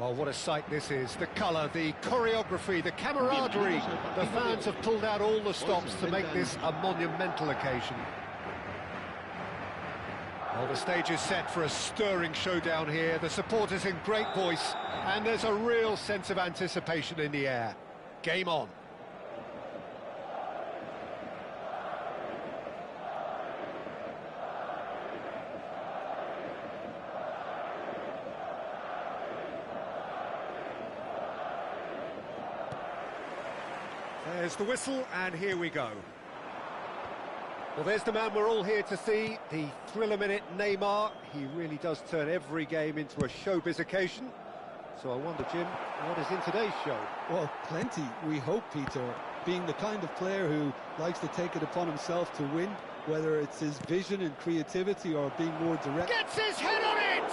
Well, what a sight this is. The colour, the choreography, the camaraderie. The fans have pulled out all the stops to make this a monumental occasion. Well, the stage is set for a stirring showdown here. The supporters in great voice, and there's a real sense of anticipation in the air. Game on. There's the whistle, and here we go. Well, there's the man we're all here to see, the thriller-minute Neymar. He really does turn every game into a showbiz occasion. So I wonder, Jim, what is in today's show? Well, plenty, we hope, Peter. Being the kind of player who likes to take it upon himself to win, whether it's his vision and creativity or being more direct. Gets his head on it!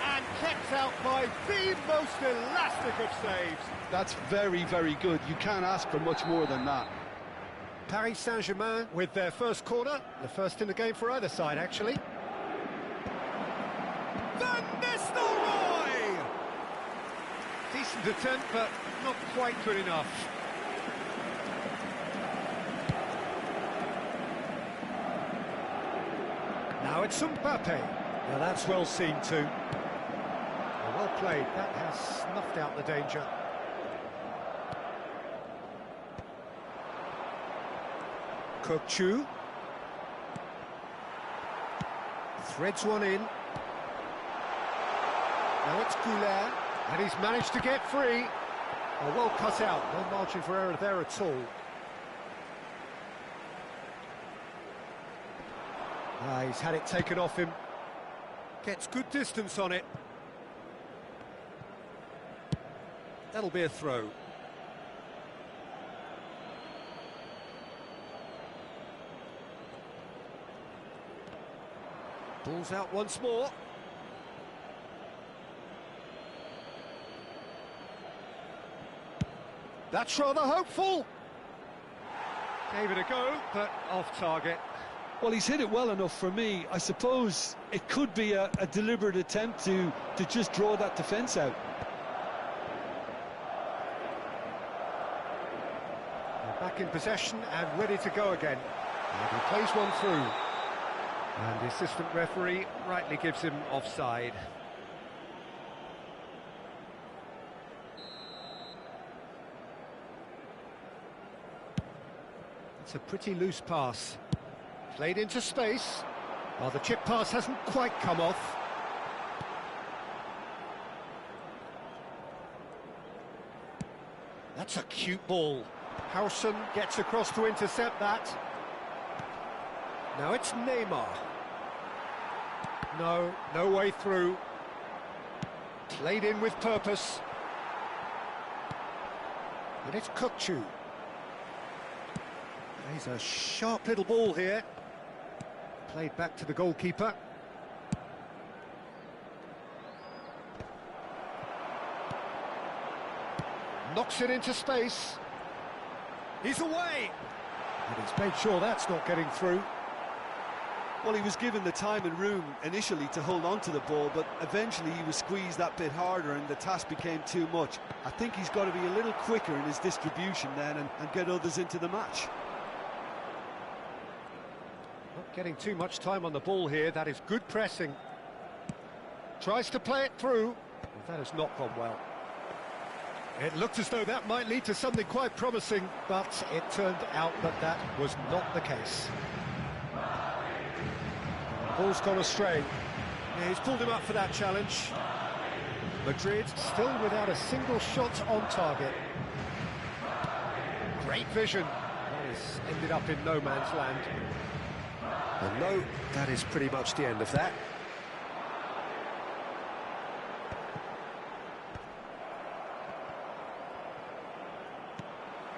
And kept out by the most elastic of saves. That's very, very good. You can't ask for much more than that. Paris Saint-Germain with their first corner, the first in the game for either side, actually. Van Nistelrooy! Decent attempt, but not quite good enough. Now it's Mbappe. Now that's well seen too. Well played, that has snuffed out the danger. Kokchu threads one in. Now it's Goulart, and he's managed to get free. Oh, well cut out, no margin for error there at all. He's had it taken off him. Gets good distance on it. That'll be a throw. Ball's out once more. That's rather hopeful. Gave it a go, but off target. Well, he's hit it well enough for me. I suppose it could be a deliberate attempt to just draw that defence out. They're back in possession and ready to go again. And he plays one through. And the assistant referee rightly gives him offside. It's a pretty loose pass. Played into space. Well, the chip pass hasn't quite come off. That's a cute ball. Howson gets across to intercept that. Now it's Neymar. No way through. Played in with purpose. And it's Kokchu. He's a sharp little ball here. Played back to the goalkeeper. Knocks it into space. He's away. And he's made sure that's not getting through. Well, he was given the time and room initially to hold on to the ball, but eventually he was squeezed that bit harder and the task became too much. I think he's got to be a little quicker in his distribution then and get others into the match. Not getting too much time on the ball here. That is good pressing. Tries to play it through. Well, that has not gone well. It looked as though that might lead to something quite promising, but it turned out that that was not the case. Ball's gone astray. Yeah, he's pulled him up for that challenge. Madrid still without a single shot on target. Great vision. That has ended up in no man's land. And no, that is pretty much the end of that.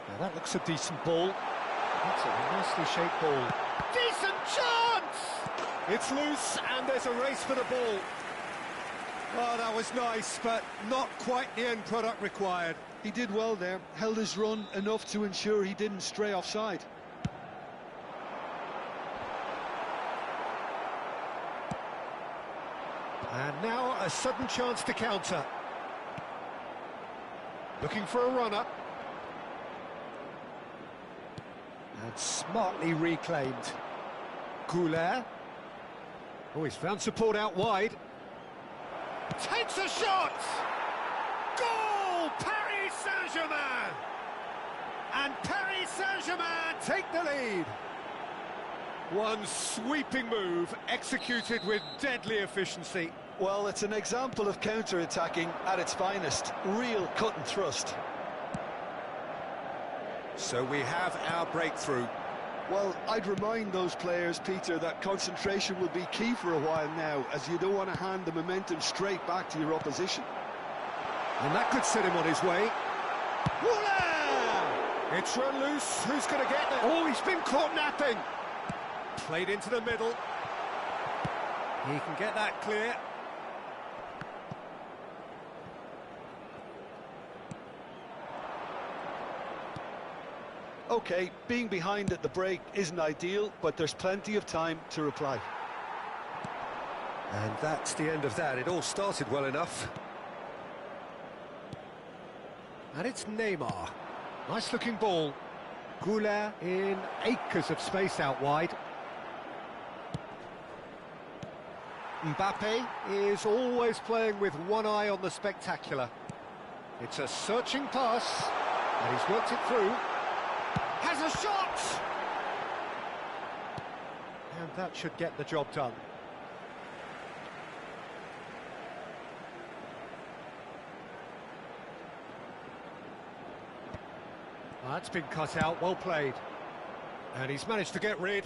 Now that looks a decent ball. That's a nicely shaped ball. Decent chance! It's loose and there's a race for the ball. Oh, that was nice, but not quite the end product required. He did well there, held his run enough to ensure he didn't stray offside. And Now a sudden chance to counter. Looking for a runner. And smartly reclaimed. Goulet. Oh, he's found support out wide. Takes a shot! Goal! Paris Saint-Germain! And Paris Saint-Germain take the lead. One sweeping move, executed with deadly efficiency. Well, it's an example of counter-attacking at its finest. Real cut and thrust. So we have our breakthrough. Well, I'd remind those players, Peter, that concentration will be key for a while now, as you don't want to hand the momentum straight back to your opposition. And that could set him on his way. Voila! It's run loose. Who's going to get there? Oh, he's been caught napping. Played into the middle. He can get that clear. OK, being behind at the break isn't ideal, but there's plenty of time to reply. And that's the end of that. It all started well enough. And it's Neymar. Nice-looking ball. Goulet in acres of space out wide. Mbappe is always playing with one eye on the spectacular. It's a searching pass, and he's worked it through. Has a shot! And that should get the job done. That's been cut out, well played. And he's managed to get rid.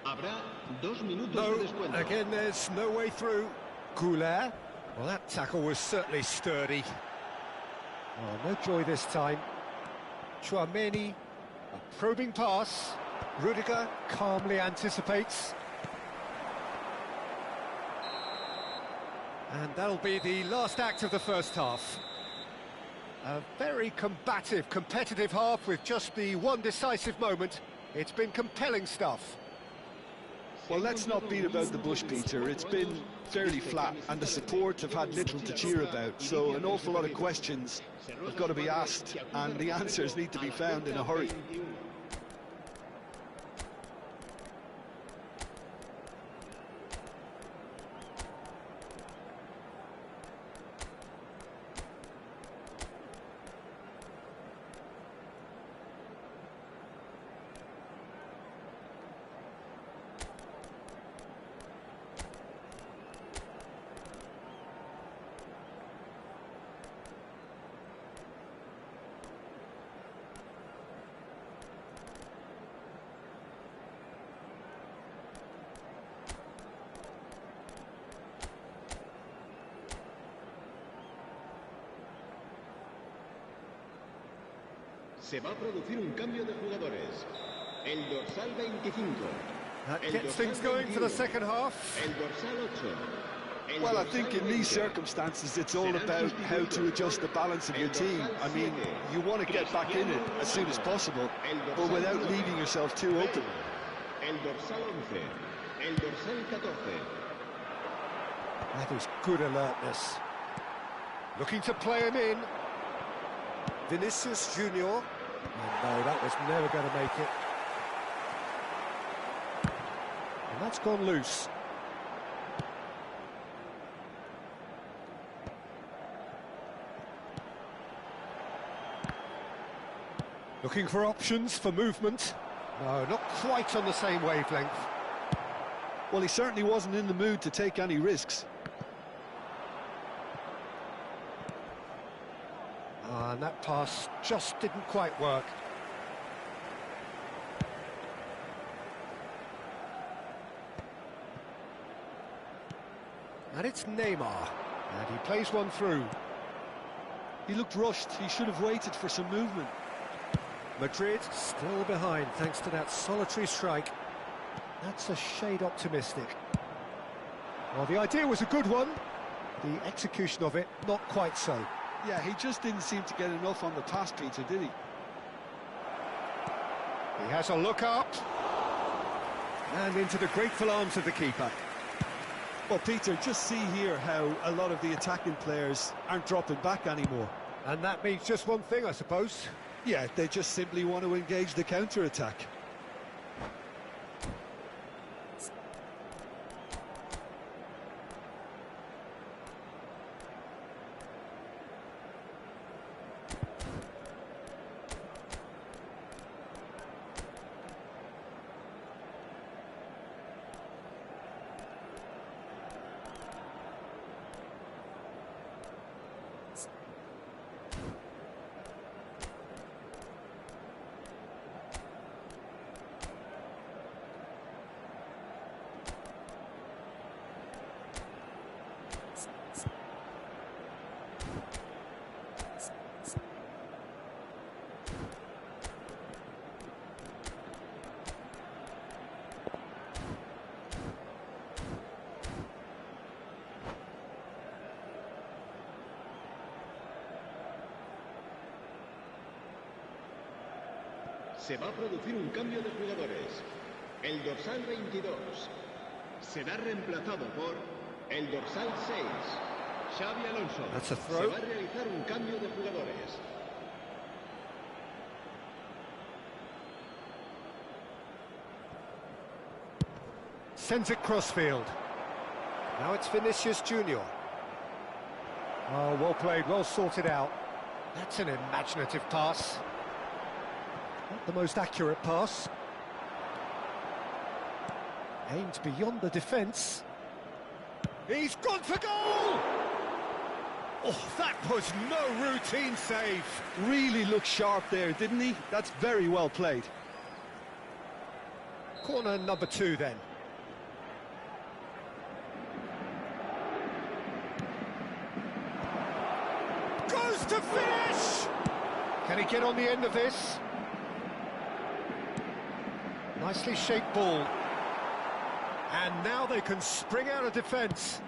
No, again there's no way through. Goulet. Well, that tackle was certainly sturdy. Oh, no joy this time. Chouameni. A probing pass. Rudiger calmly anticipates. And that'll be the last act of the first half. A very combative, competitive half with just the one decisive moment. It's been compelling stuff. Well, let's not beat about the bush, Peter. It's been fairly flat, and the support have had little to cheer about. So an awful lot of questions have got to be asked, and the answers need to be found in a hurry. Se va a producir un cambio de jugadores. El dorsal 25. That gets things going for the second half. El dorsal 8. Well, I think in these circumstances it's all about how to adjust the balance of your team. I mean, you want to get back in it as soon as possible, but without leaving yourself too open. El dorsal 11. El dorsal 14. That is good alertness. Looking to play him in. Vinicius Junior. No, that was never going to make it. And that's gone loose. Looking for options for movement. No, not quite on the same wavelength. Well, he certainly wasn't in the mood to take any risks. And that pass just didn't quite work. And it's Neymar. And he plays one through. He looked rushed. He should have waited for some movement. Madrid still behind thanks to that solitary strike. That's a shade optimistic. Well, the idea was a good one. The execution of it, not quite so. Yeah, he just didn't seem to get enough on the pass, Peter, did he? He has a look up. And into the grateful arms of the keeper. Well, Peter, just see here how a lot of the attacking players aren't dropping back anymore. And that means just one thing, I suppose. Yeah, they just simply want to engage the counter-attack. Se va a producir un cambio de jugadores. El dorsal 22 será reemplazado por el dorsal 6, Xavi Alonso. That's a throw. Se va a realizar un cambio de jugadores. Sends it crossfield. Now it's Vinicius Junior. Oh, well played, well sorted out. That's an imaginative pass. Not the most accurate pass. Aimed beyond the defence. He's gone for goal! Oh, that was no routine save. Really looked sharp there, didn't he? That's very well played. Corner number 2 then. Goes to finish! Can he get on the end of this? Nicely shaped ball. And now they can spring out of defence.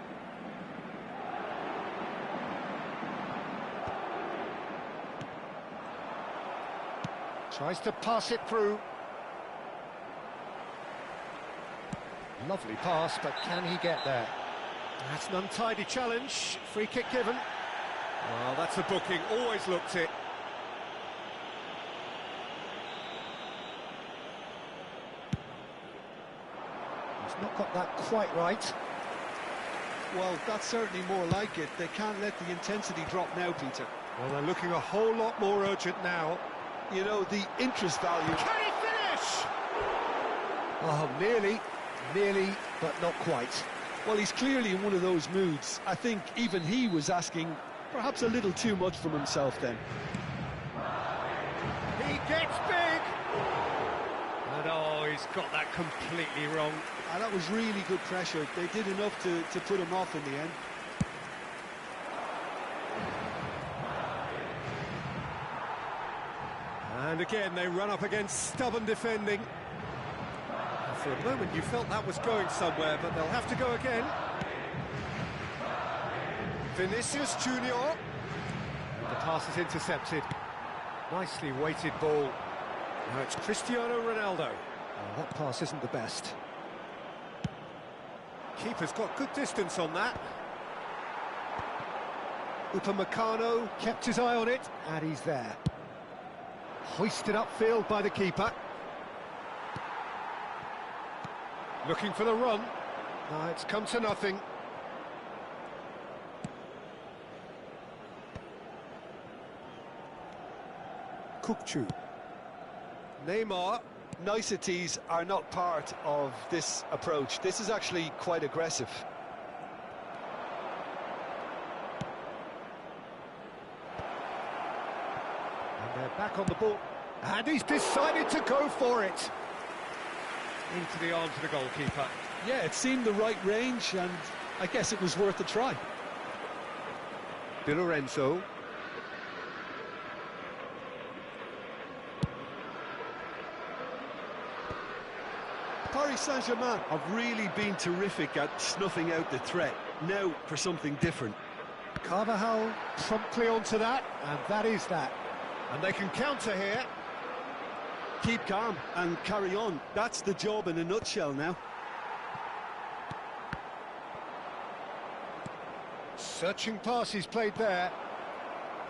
Tries to pass it through. Lovely pass, but can he get there? That's an untidy challenge. Free kick given. Well, that's a booking. Always looked it. He's not got that quite right. Well, that's certainly more like it. They can't let the intensity drop now, Peter. Well, they're looking a whole lot more urgent now. You know, the interest value... Can he finish? Oh, nearly, but not quite. Well, he's clearly in one of those moods. I think even he was asking perhaps a little too much from himself then. He gets big! And oh, he's got that completely wrong. And that was really good pressure. They did enough to put him off in the end. And again, they run up against stubborn defending. For a moment, you felt that was going somewhere, but they'll have to go again. Vinicius Junior. The pass is intercepted. Nicely weighted ball. Now it's Cristiano Ronaldo. Oh, that pass isn't the best. Keeper's got good distance on that. Upamecano kept his eye on it, and he's there. Hoisted upfield by the keeper. Looking for the run. No, it's come to nothing. Kukçu. Neymar. Niceties are not part of this approach. This is actually quite aggressive. And they're back on the ball. And he's decided to go for it. Into the arms of the goalkeeper. Yeah, it seemed the right range, and I guess it was worth a try. Di Lorenzo. Paris Saint-Germain have really been terrific at snuffing out the threat. Now for something different. Carvajal promptly onto that, and that is that. And they can counter here. Keep calm and carry on. That's the job in a nutshell now. Searching pass he's played there.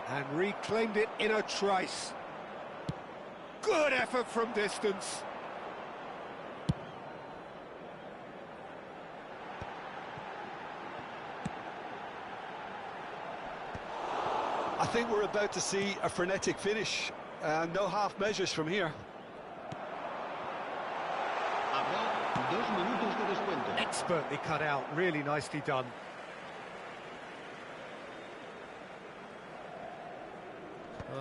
And reclaimed it in a trice. Good effort from distance. I think we're about to see a frenetic finish. No half measures from here. Habrá 2 minutos de descuento. Expertly cut out, really nicely done.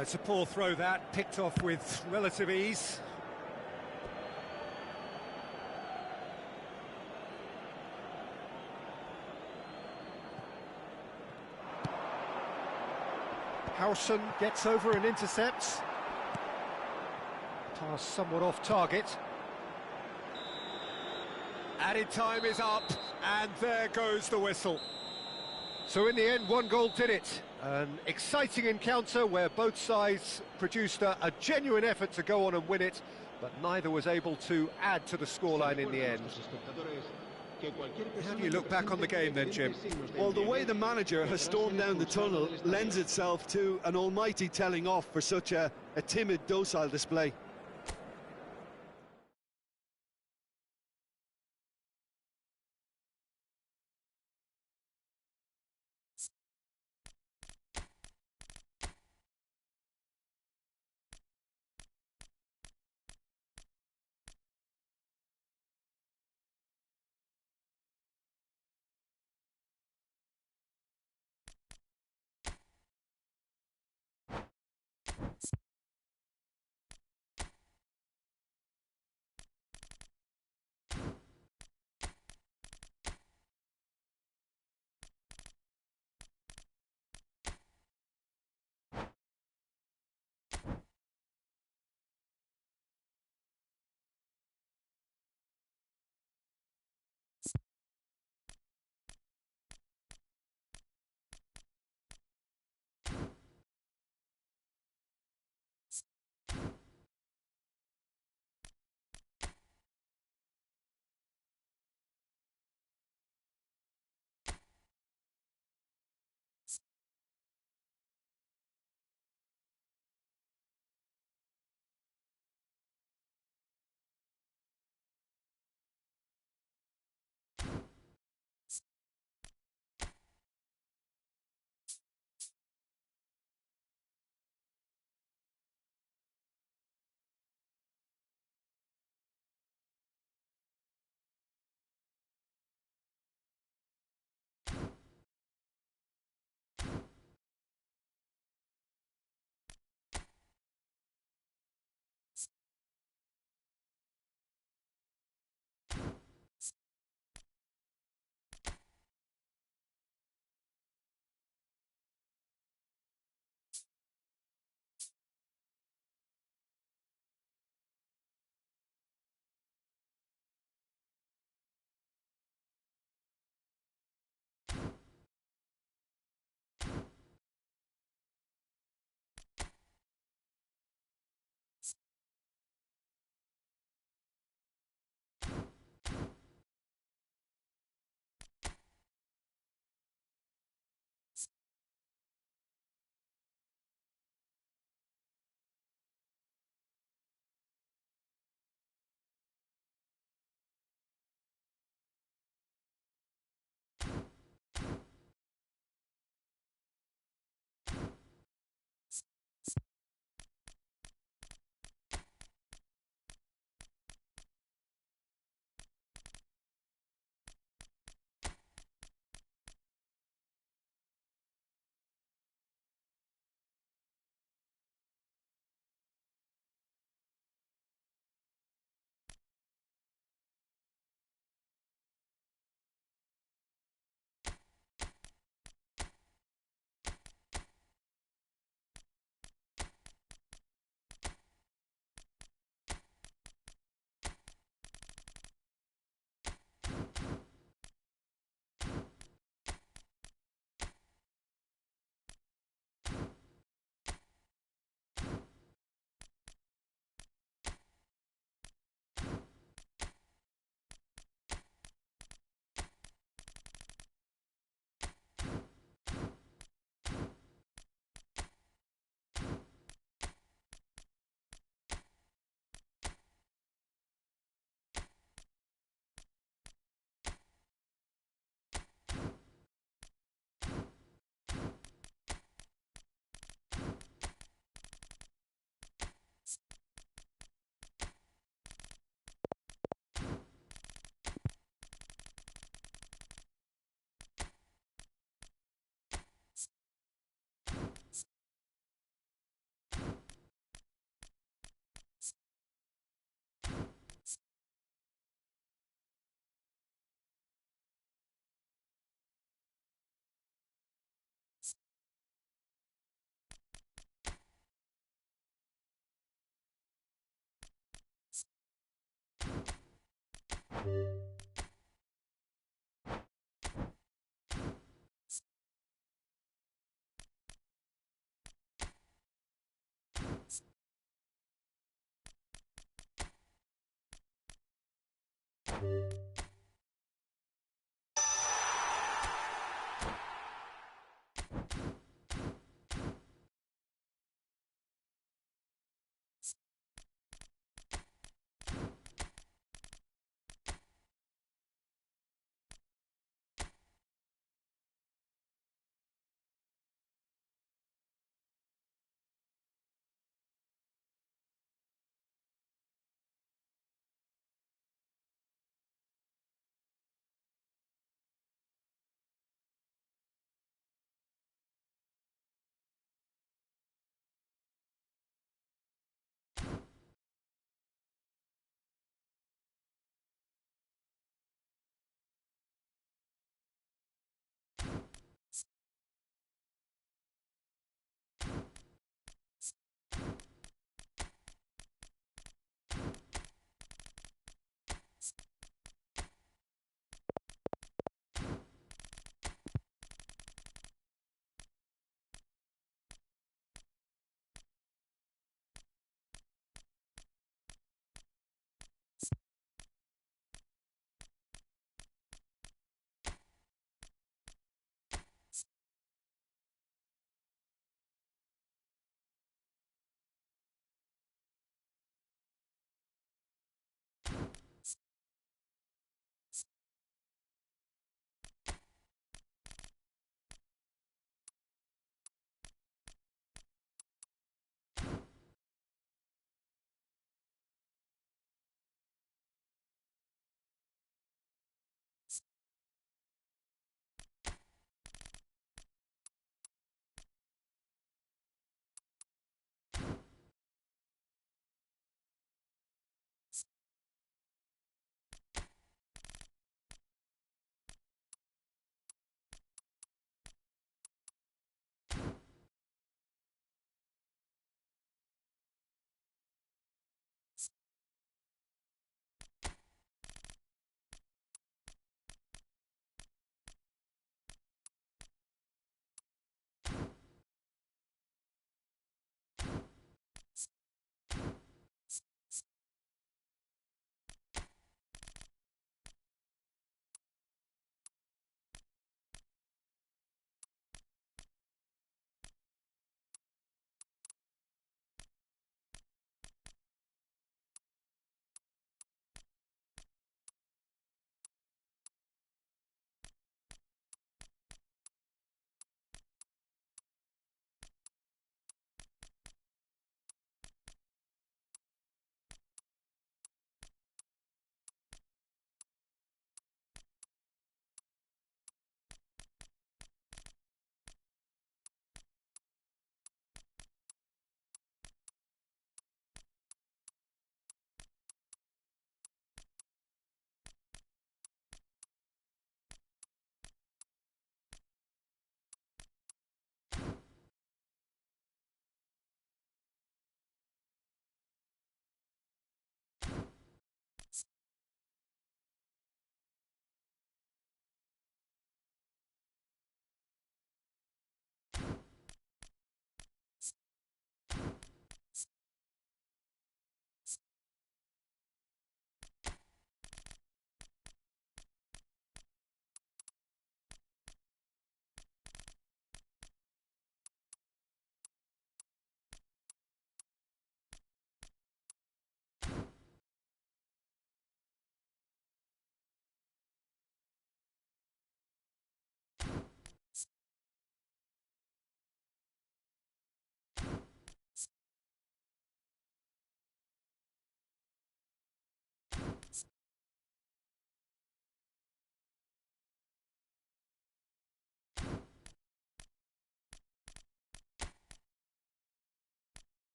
It's a poor throw that, picked off with relative ease. Howson gets over and intercepts. Pass somewhat off target. Added time is up, and there goes the whistle. So in the end, 1 goal did it. An exciting encounter where both sides produced a genuine effort to go on and win it, but neither was able to add to the scoreline in the end. How do you look back on the game then, Jim? Well, the way the manager has stormed down the tunnel lends itself to an almighty telling off for such a timid, docile display.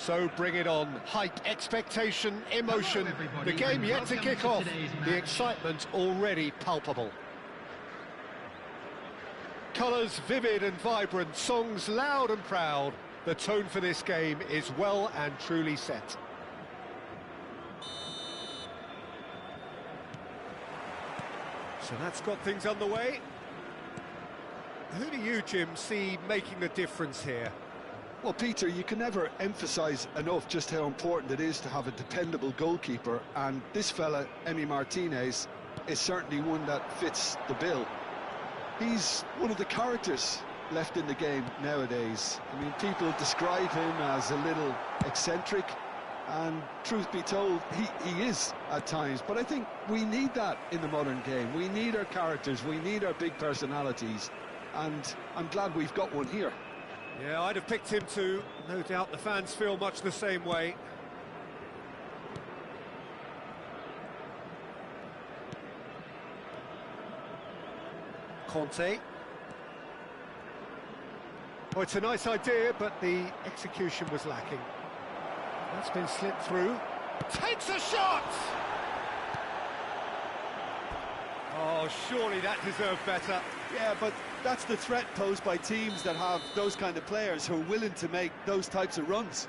So bring it on. Hype, expectation, emotion. The game yet to kick off. The excitement already palpable. Colours vivid and vibrant, songs loud and proud. The tone for this game is well and truly set. So that's got things underway. Who do you, Jim, see making the difference here? Well, Peter, you can never emphasise enough just how important it is to have a dependable goalkeeper, and this fella, Emi Martinez, is certainly one that fits the bill. He's one of the characters left in the game nowadays. I mean, people describe him as a little eccentric, and truth be told, he is at times, but I think we need that in the modern game. We need our characters, we need our big personalities, and I'm glad we've got one here. Yeah, I'd have picked him too. No doubt the fans feel much the same way. Conte. Oh, it's a nice idea, but the execution was lacking. That's been slipped through. Takes a shot! Oh, surely that deserved better. Yeah, but that's the threat posed by teams that have those kind of players who are willing to make those types of runs.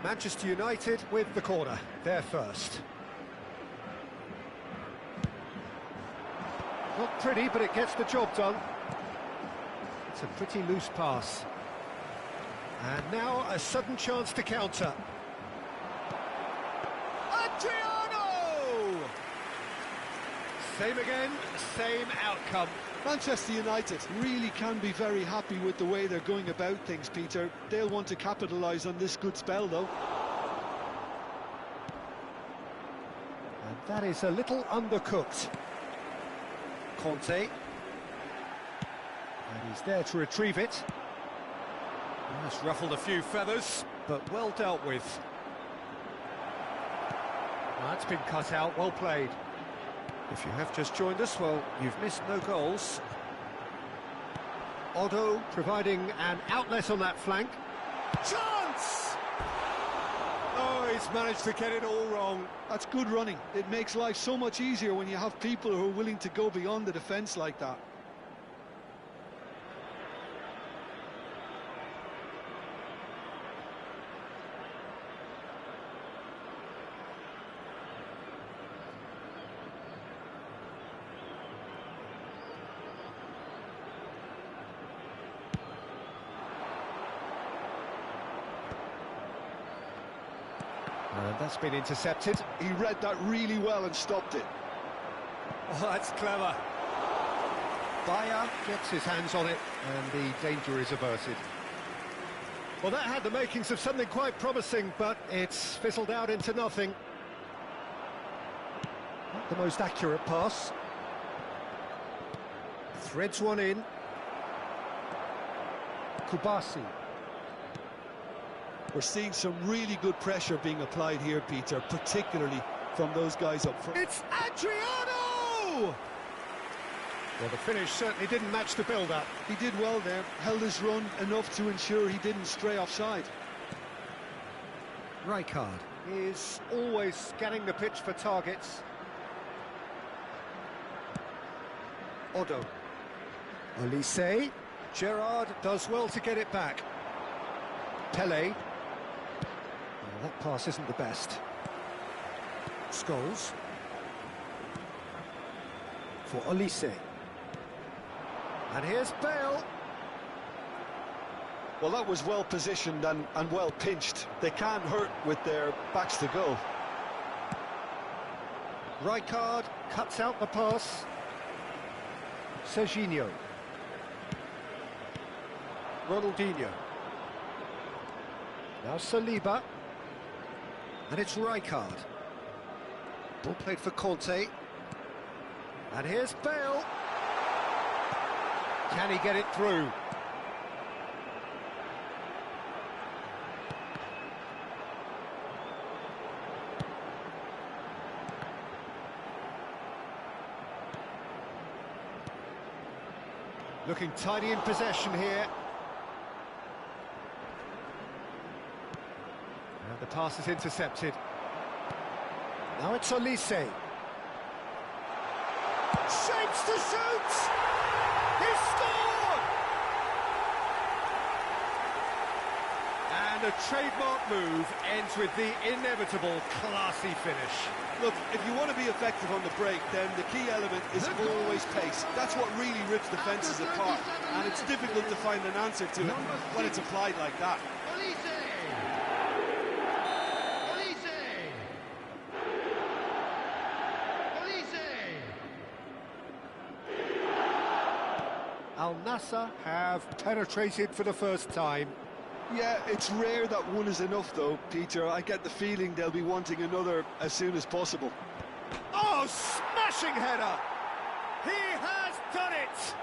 Manchester United with the corner, they're first. Not pretty, but it gets the job done. It's a pretty loose pass. And now a sudden chance to counter. Adriano! Same again, same outcome. Manchester United really can be very happy with the way they're going about things, Peter. They'll want to capitalise on this good spell, though. And that is a little undercooked. Conte. And he's there to retrieve it. That's ruffled a few feathers, but well dealt with. That's been cut out, well played. If you have just joined us, well, you've missed no goals. Otto providing an outlet on that flank. Chance! Oh, he's managed to get it all wrong. That's good running. It makes life so much easier when you have people who are willing to go beyond the defence like that. And that's been intercepted. He read that really well and stopped it. Oh, that's clever. Bayer gets his hands on it, and the danger is averted. Well, that had the makings of something quite promising, but it's fizzled out into nothing. Not the most accurate pass. Threads one in. Kubasi. We're seeing some really good pressure being applied here, Peter, particularly from those guys up front. It's Adriano! Well, the finish certainly didn't match the build-up. He did well there, held his run enough to ensure he didn't stray offside. Rijkaard is always scanning the pitch for targets. Odo. Olise. Gerrard does well to get it back. Pele. Oh, that pass isn't the best. Scholes. For Olise. And here's Bale. Well, that was well positioned and well pinched. They can't hurt with their backs to goal. Rijkaard cuts out the pass. Serginho. Ronaldinho. Now Saliba. And it's Rijkaard. Ball played for Conte. And here's Bale. Can he get it through? Looking tidy in possession here. And the pass is intercepted. Now it's Olise. Shapes to shoot! He scored! And a trademark move ends with the inevitable classy finish. Look, if you want to be effective on the break, then the key element is always pace. That's what really rips defences apart, and it's difficult to find an answer to it when it's applied like that. Al Nassr have penetrated for the first time. Yeah, it's rare that one is enough though, Peter. I get the feeling they'll be wanting another as soon as possible. Oh, smashing header! He has done it!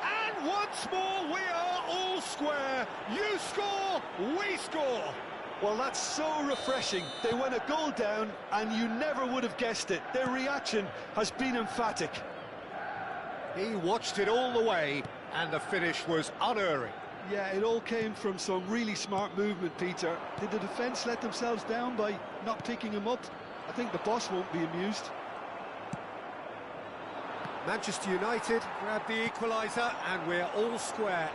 And once more we are all square. You score, we score! Well, that's so refreshing. They went a goal down and you never would have guessed it. Their reaction has been emphatic. He watched it all the way and the finish was unerring. Yeah, it all came from some really smart movement, Peter. Did the defence let themselves down by not picking him up? I think the boss won't be amused. Manchester United grab the equaliser and we're all square.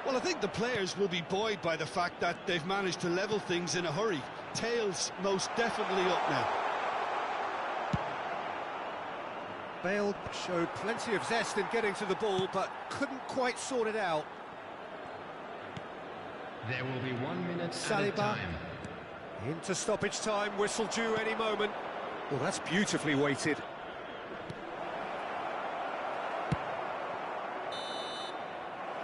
Well, I think the players will be buoyed by the fact that they've managed to level things in a hurry. Tails most definitely up now. Bale showed plenty of zest in getting to the ball, but couldn't quite sort it out. There will be 1 minute Saliba. added time. Into stoppage time, whistle due any moment. Well, that's beautifully weighted.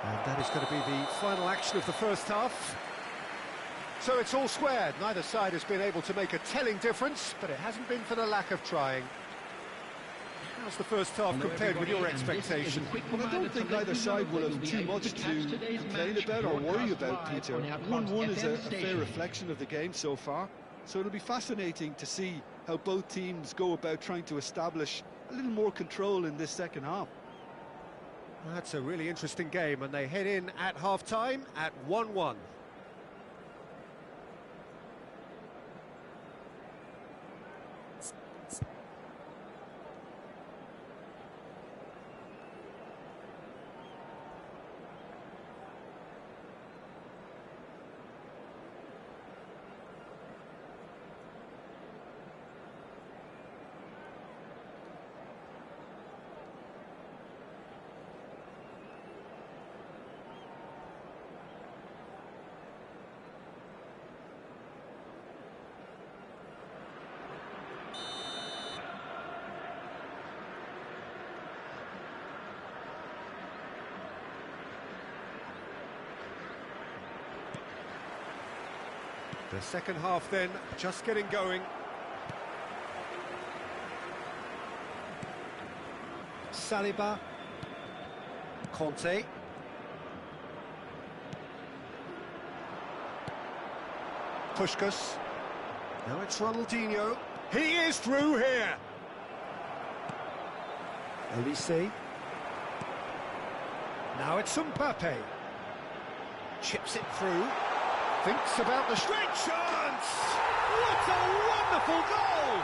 And that is going to be the final action of the first half. So it's all squared. Neither side has been able to make a telling difference, but it hasn't been for the lack of trying. How's the first half compared with your expectation? Well, I don't think either side will have too much to complain about or worry about, Peter. 1-1 is a fair reflection of the game so far, so it'll be fascinating to see how both teams go about trying to establish a little more control in this second half. That's a really interesting game, and they head in at half-time at 1-1. The second half then, just getting going. Saliba. Conte. Puskás. Now it's Ronaldinho. He is through here. Elise. Now it's Mbappe. Chips it through. Thinks about the straight chance! What a wonderful goal!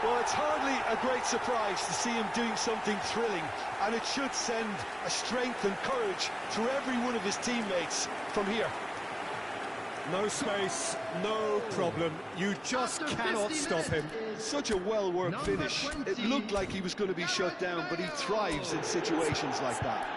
Well, it's hardly a great surprise to see him doing something thrilling, and it should send a strength and courage through every one of his teammates from here. No space, no problem. You just cannot stop him. Such a well-worked finish. It looked like he was going to be shut down, but he thrives in situations like that.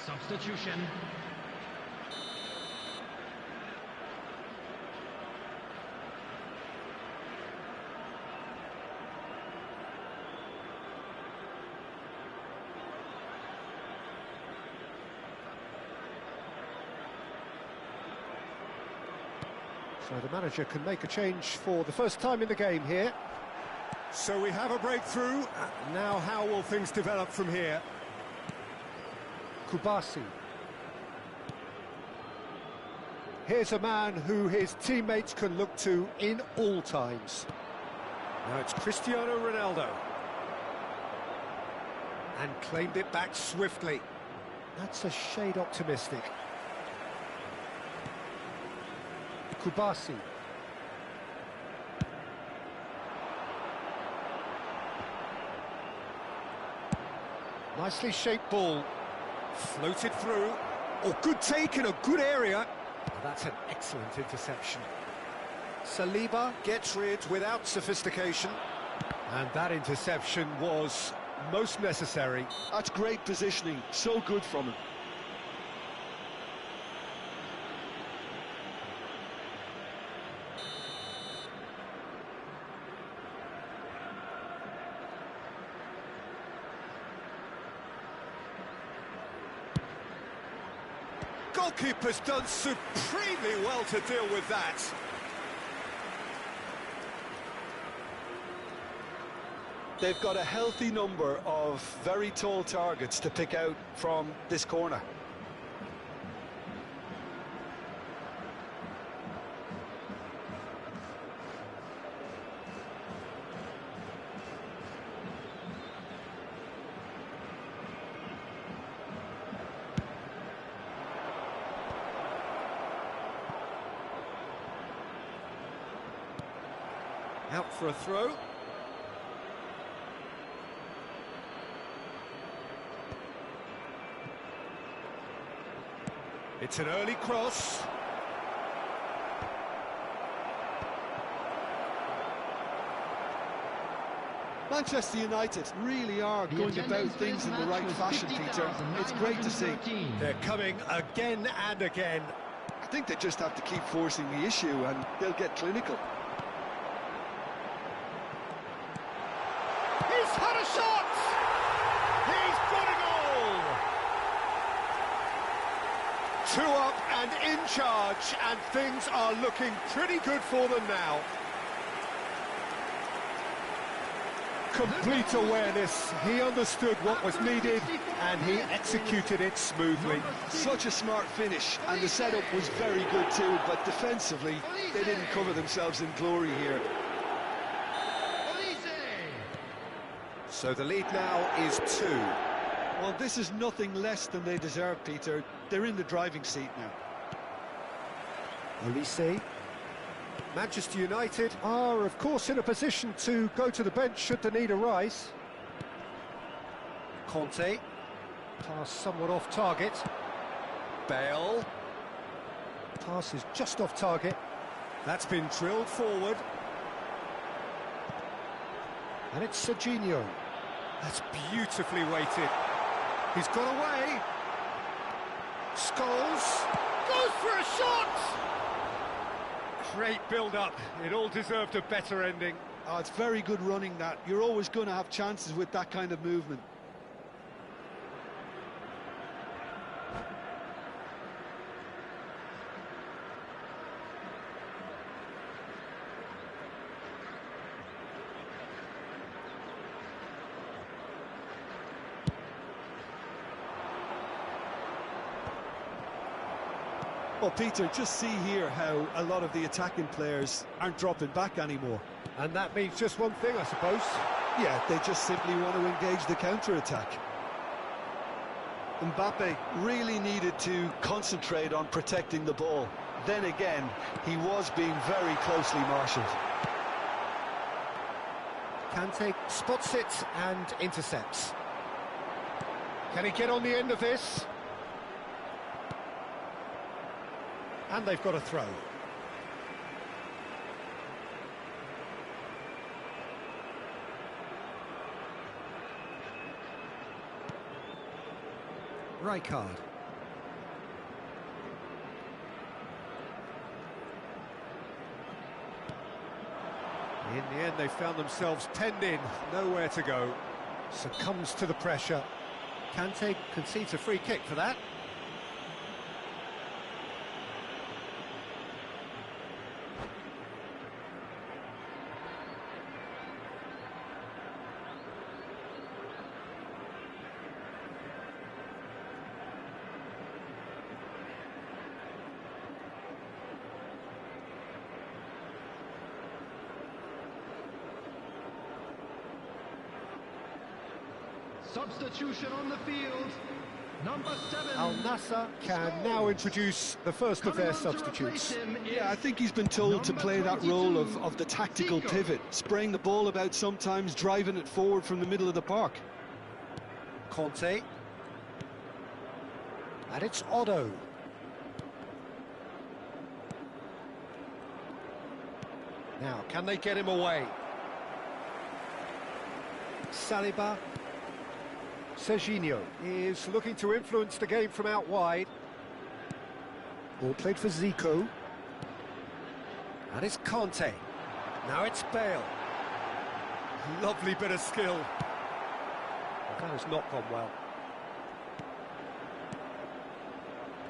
Substitution. So the manager can make a change for the first time in the game here. So we have a breakthrough. Now how will things develop from here? Kubasi. Here's a man who his teammates can look to in all times. Now it's Cristiano Ronaldo. And claimed it back swiftly. That's a shade optimistic. Kubasi. Nicely shaped ball. Floated through. Oh, good take in a good area. Oh, that's an excellent interception. Saliba gets rid without sophistication. And that interception was most necessary. That's great positioning, so good from him. Goalkeeper's done supremely well to deal with that. They've got a healthy number of very tall targets to pick out from this corner. Out for a throw. It's an early cross. Manchester United really are going about things in the right fashion, Peter. It's great to see. They're coming again and again. I think they just have to keep forcing the issue and they'll get clinical. He's had a shot! He's got a goal! 2 up and in charge, and things are looking pretty good for them now. Complete awareness. He understood what was needed, and he executed it smoothly. Such a smart finish, and the setup was very good too, but defensively, they didn't cover themselves in glory here. So the lead now is 2. Well, this is nothing less than they deserve, Peter. They're in the driving seat now. Olise. Manchester United are, of course, in a position to go to the bench should the need arise. Conte. Pass somewhat off target. Bale. Pass is just off target. That's been drilled forward. And it's Serginho. That's beautifully weighted. He's got away. Scholes goes for a shot! Great build-up. It all deserved a better ending. Oh, it's very good running, that. You're always going to have chances with that kind of movement. Well, Peter, just see here how a lot of the attacking players aren't dropping back anymore. And that means just one thing, I suppose. Yeah, they just simply want to engage the counter-attack. Mbappe really needed to concentrate on protecting the ball. Then again, he was being very closely marshalled. Kante spots it and intercepts. Can he get on the end of this? And they've got a throw. Rijkaard. In the end, they found themselves penned in, nowhere to go. Succumbs to the pressure. Kante concedes a free kick for that. Substitution on the field. Al Nassr can now introduce the first of their substitutes. Yeah, I think he's been told to play that role of the tactical pivot, spraying the ball about sometimes, driving it forward from the middle of the park. Conte. And it's Otto. Now, can they get him away? Saliba. Serginho is looking to influence the game from out wide. Ball played for Zico. And it's Conte. Now it's Bale. Lovely bit of skill. That has not gone well.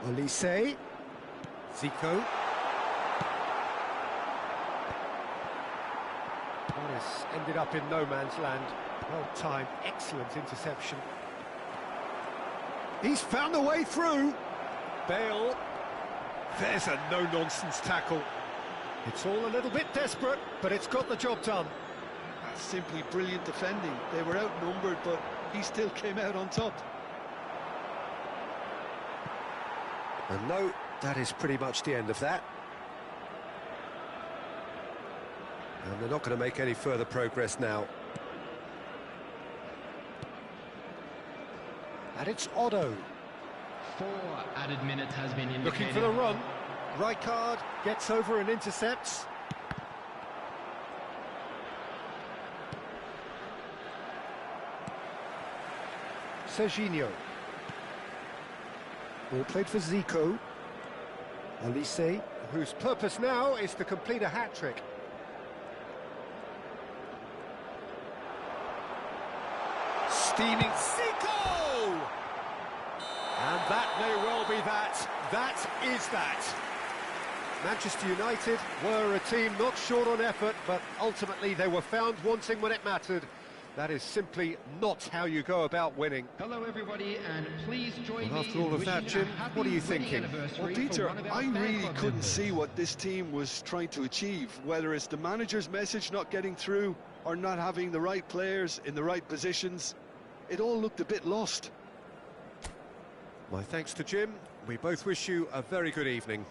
Olise. Zico. This ended up in no man's land. Well timed, excellent interception. He's found a way through. Bale. There's a no-nonsense tackle. It's all a little bit desperate, but it's got the job done. That's simply brilliant defending. They were outnumbered, but he still came out on top. And no, that is pretty much the end of that. And they're not going to make any further progress now. And it's Otto. 4 added minutes has been indicated. Looking for the run. Rijkaard gets over and intercepts. Serginho. Ball played for Zico. Olise, whose purpose now is to complete a hat-trick. Steaming Zico! And that may well be that. That is that. Manchester United were a team not short on effort, but ultimately they were found wanting when it mattered. That is simply not how you go about winning. Hello everybody, and please join Well, me after all of that, Jim, what are you thinking? Well, Peter, I really couldn't see what this team was trying to achieve, whether it's the manager's message not getting through or not having the right players in the right positions. It all looked a bit lost. My thanks to Jim. We both wish you a very good evening.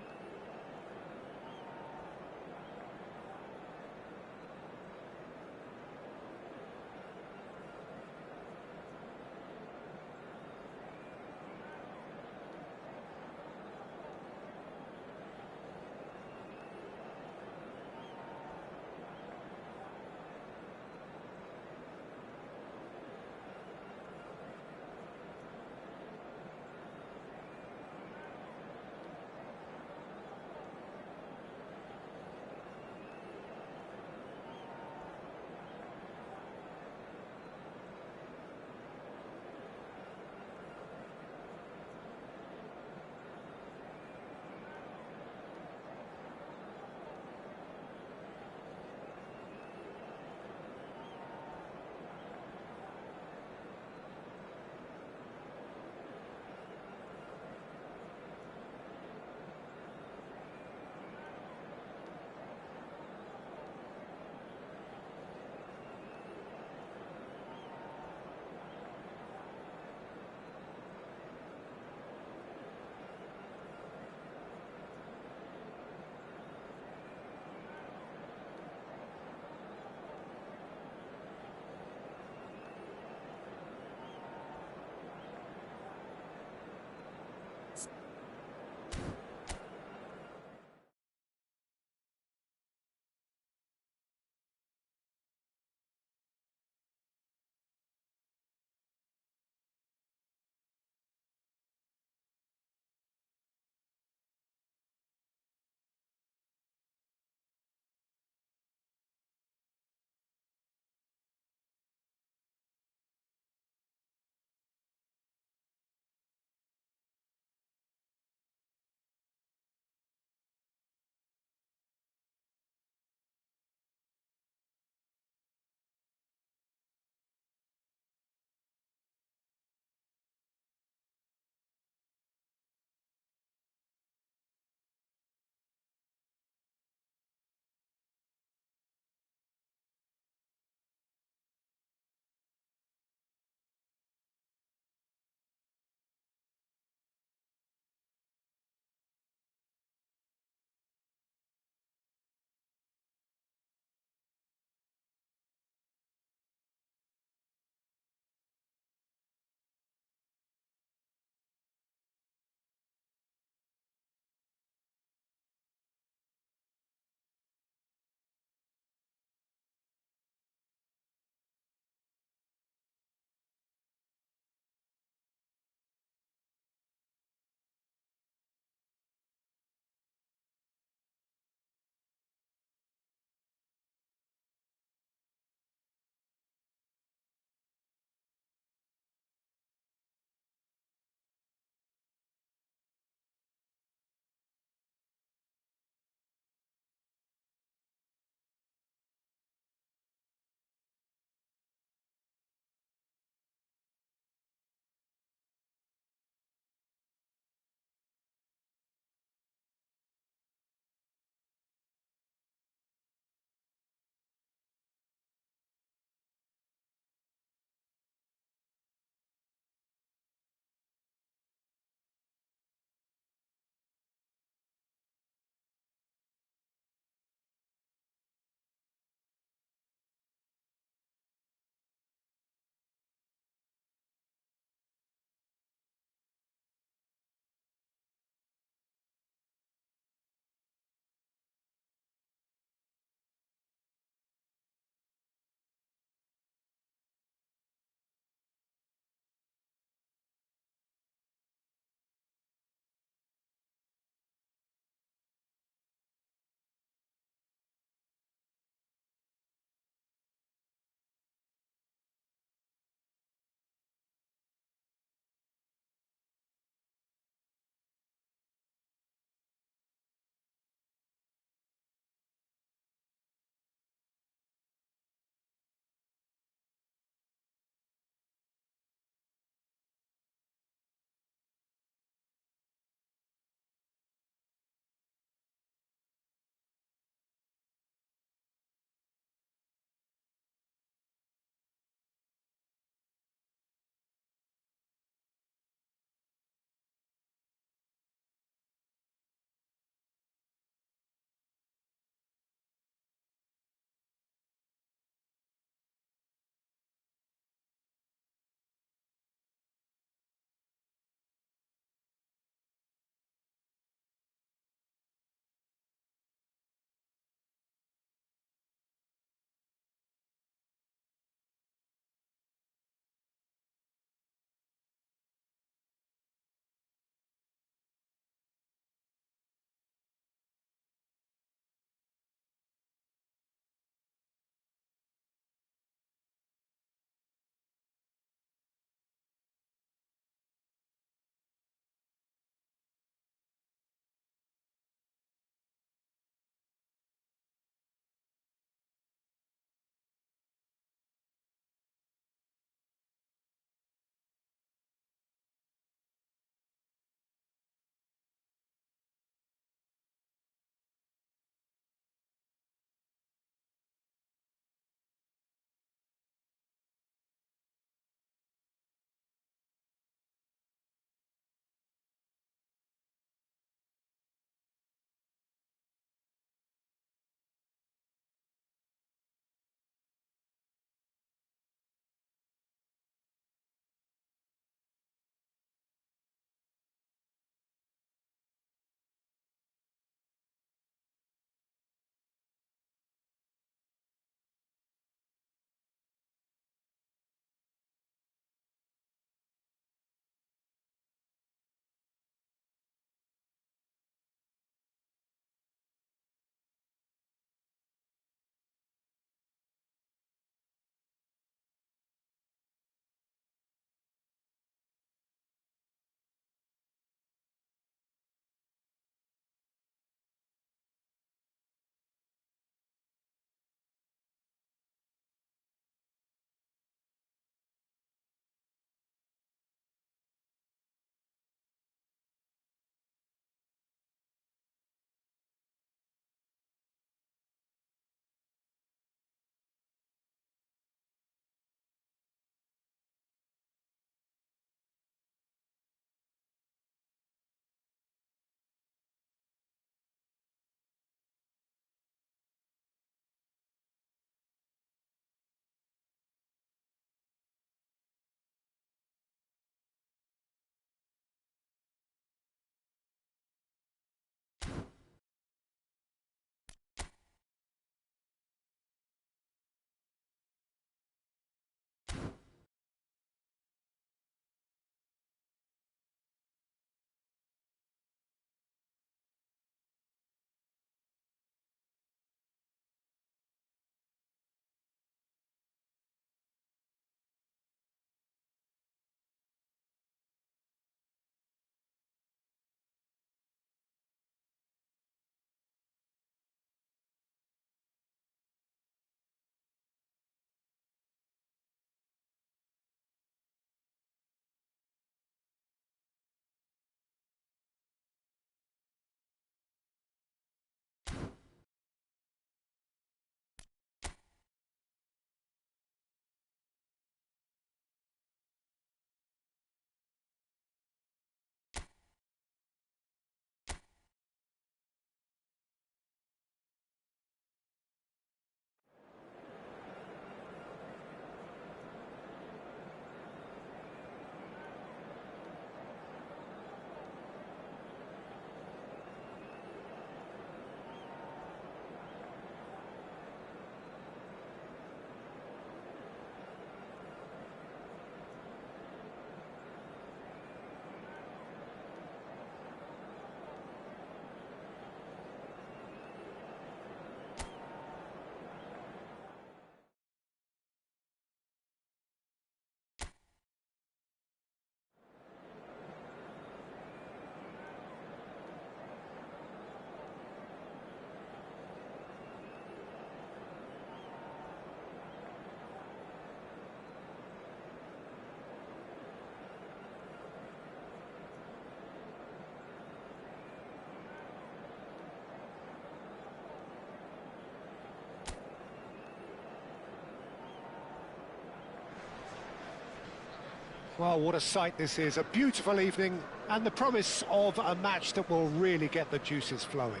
Well, what a sight this is. A beautiful evening and the promise of a match that will really get the juices flowing.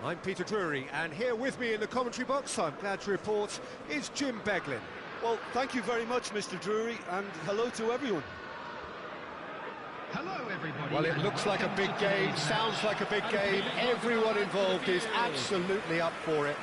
I'm Peter Drury, and here with me in the commentary box, I'm glad to report, is Jim Beglin. Well, thank you very much, Mr. Drury, and hello to everyone. Hello, everybody. Well, it looks like a big game, sounds like a big game. Everyone involved is absolutely up for it.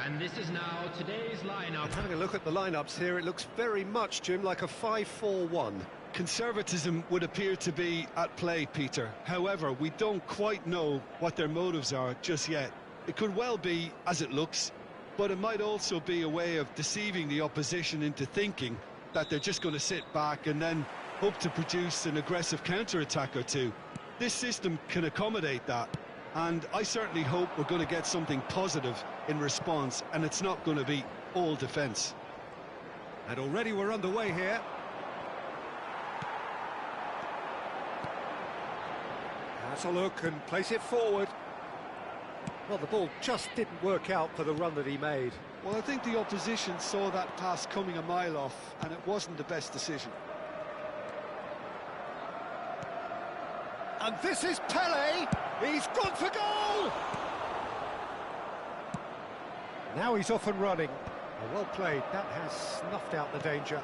And this is now today's lineup. And having a look at the lineups here, it looks very much, Jim, like a 5-4-1. Conservatism would appear to be at play, Peter. However, we don't quite know what their motives are just yet. It could well be as it looks, but it might also be a way of deceiving the opposition into thinking that they're just going to sit back and then hope to produce an aggressive counter-attack or two. This system can accommodate that, and I certainly hope we're going to get something positive in response, and it's not going to be all defence. And already we're underway here. Has a look and place it forward. Well, the ball just didn't work out for the run that he made. Well, I think the opposition saw that pass coming a mile off, and it wasn't the best decision. And this is Pele. He's gone for goal! Now he's off and running. Well played. That has snuffed out the danger.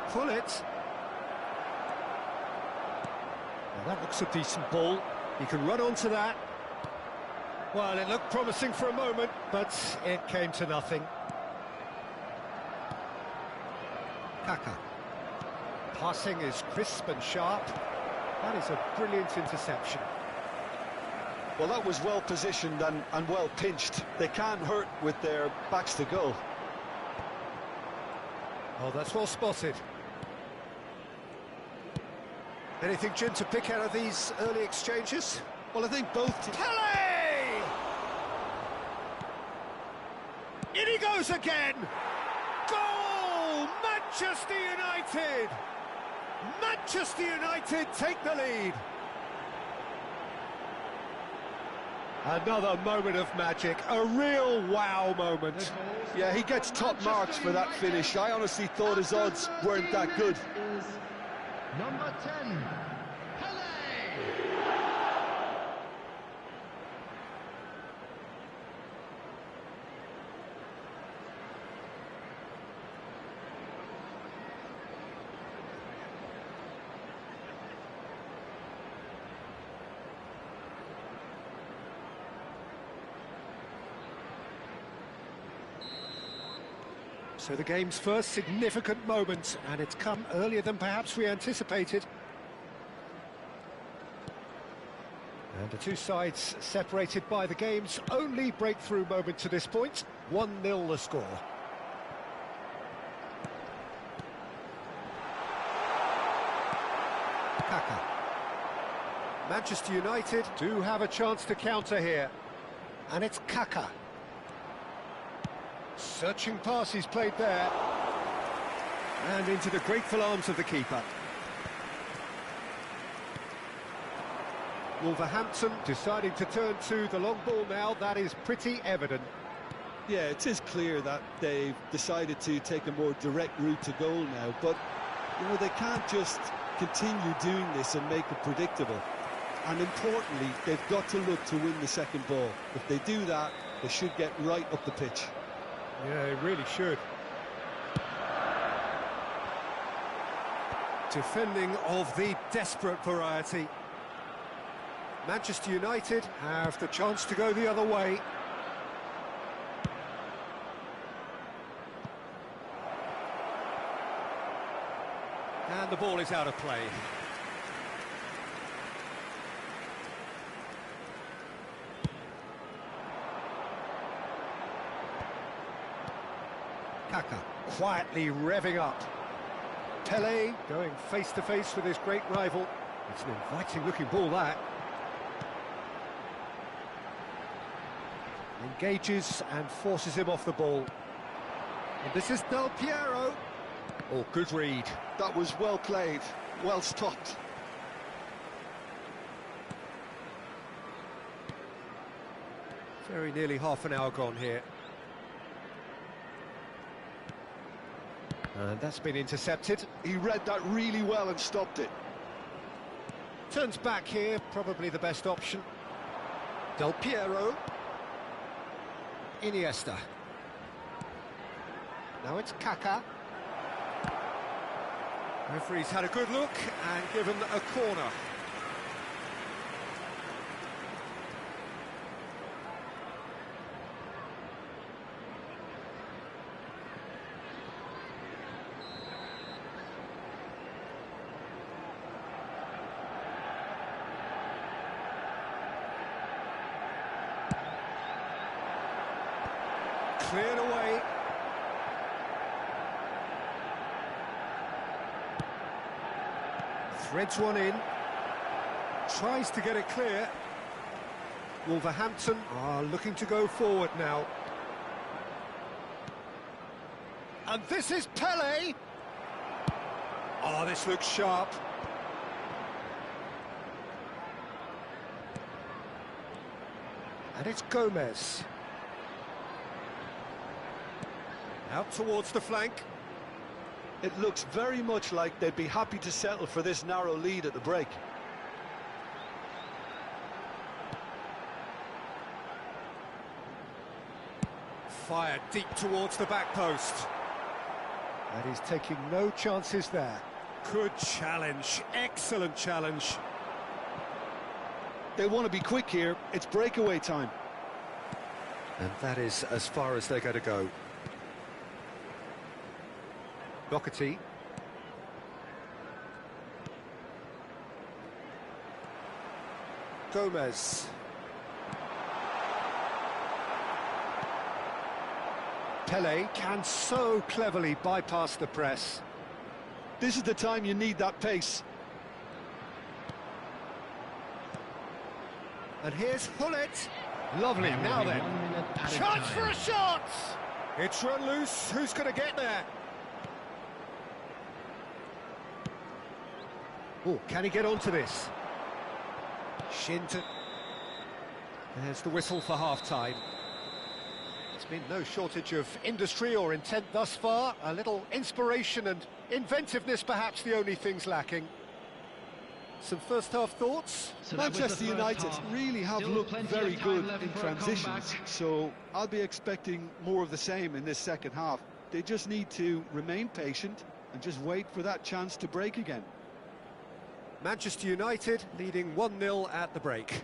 Pull it. Now that looks a decent ball. He can run onto that. Well, it looked promising for a moment, but it came to nothing. Kaka. Passing is crisp and sharp. That is a brilliant interception. Well, that was well positioned and well pinched. They can't hurt with their backs to goal. Oh, that's well spotted. Anything, Jim, to pick out of these early exchanges? Well, I think both... Pele! In he goes again! Goal! Manchester United! Manchester United take the lead. Another moment of magic, a real wow moment. Yeah, he gets top marks for that finish. I honestly thought his odds weren't that good. Is number 10, Pele. So the game's first significant moment, and it's come earlier than perhaps we anticipated. And the two sides separated by the game's only breakthrough moment to this point. 1-0 the score. Kaka. Manchester United do have a chance to counter here. And it's Kaka. Searching pass he's played there. And into the grateful arms of the keeper. Wolverhampton deciding to turn to the long ball now. That is pretty evident. Yeah, it is clear that they've decided to take a more direct route to goal now, but you know, they can't just continue doing this and make it predictable. And importantly, they've got to look to win the second ball. If they do that, they should get right up the pitch. Yeah, it really should. Defending of the desperate variety. Manchester United have the chance to go the other way. And the ball is out of play. Kaka quietly revving up. Pele going face-to-face with his great rival. It's an inviting-looking ball, that. Engages and forces him off the ball. And this is Del Piero. Oh, good read. That was well played, well stopped. Very nearly half an hour gone here. And that's been intercepted. He read that really well and stopped it. Turns back here, probably the best option. Del Piero. Iniesta. Now it's Kaká. Referee's had a good look and given a corner. Cleared away. Threads one in. Tries to get it clear. Wolverhampton are looking to go forward now. And this is Pele. Oh, this looks sharp. And it's Gomez. Out towards the flank. It looks very much like they'd be happy to settle for this narrow lead at the break. Fired deep towards the back post. And he's taking no chances there. Good challenge, excellent challenge. They want to be quick here, it's breakaway time. And that is as far as they're going to go. Doherty. Gomez. Pele can so cleverly bypass the press. This is the time you need that pace. And here's Hullet. Lovely, now then. Chance for a shot! It's run loose, who's going to get there? Oh, can he get onto this? Shinton. There's the whistle for half-time. There's been no shortage of industry or intent thus far. A little inspiration and inventiveness, perhaps the only things lacking. Some first-half thoughts? So Manchester United really have Still looked plenty very of time good left in for a transitions, comeback. so I'll be expecting more of the same in this second half. They just need to remain patient and just wait for that chance to break again. Manchester United leading 1-0 at the break.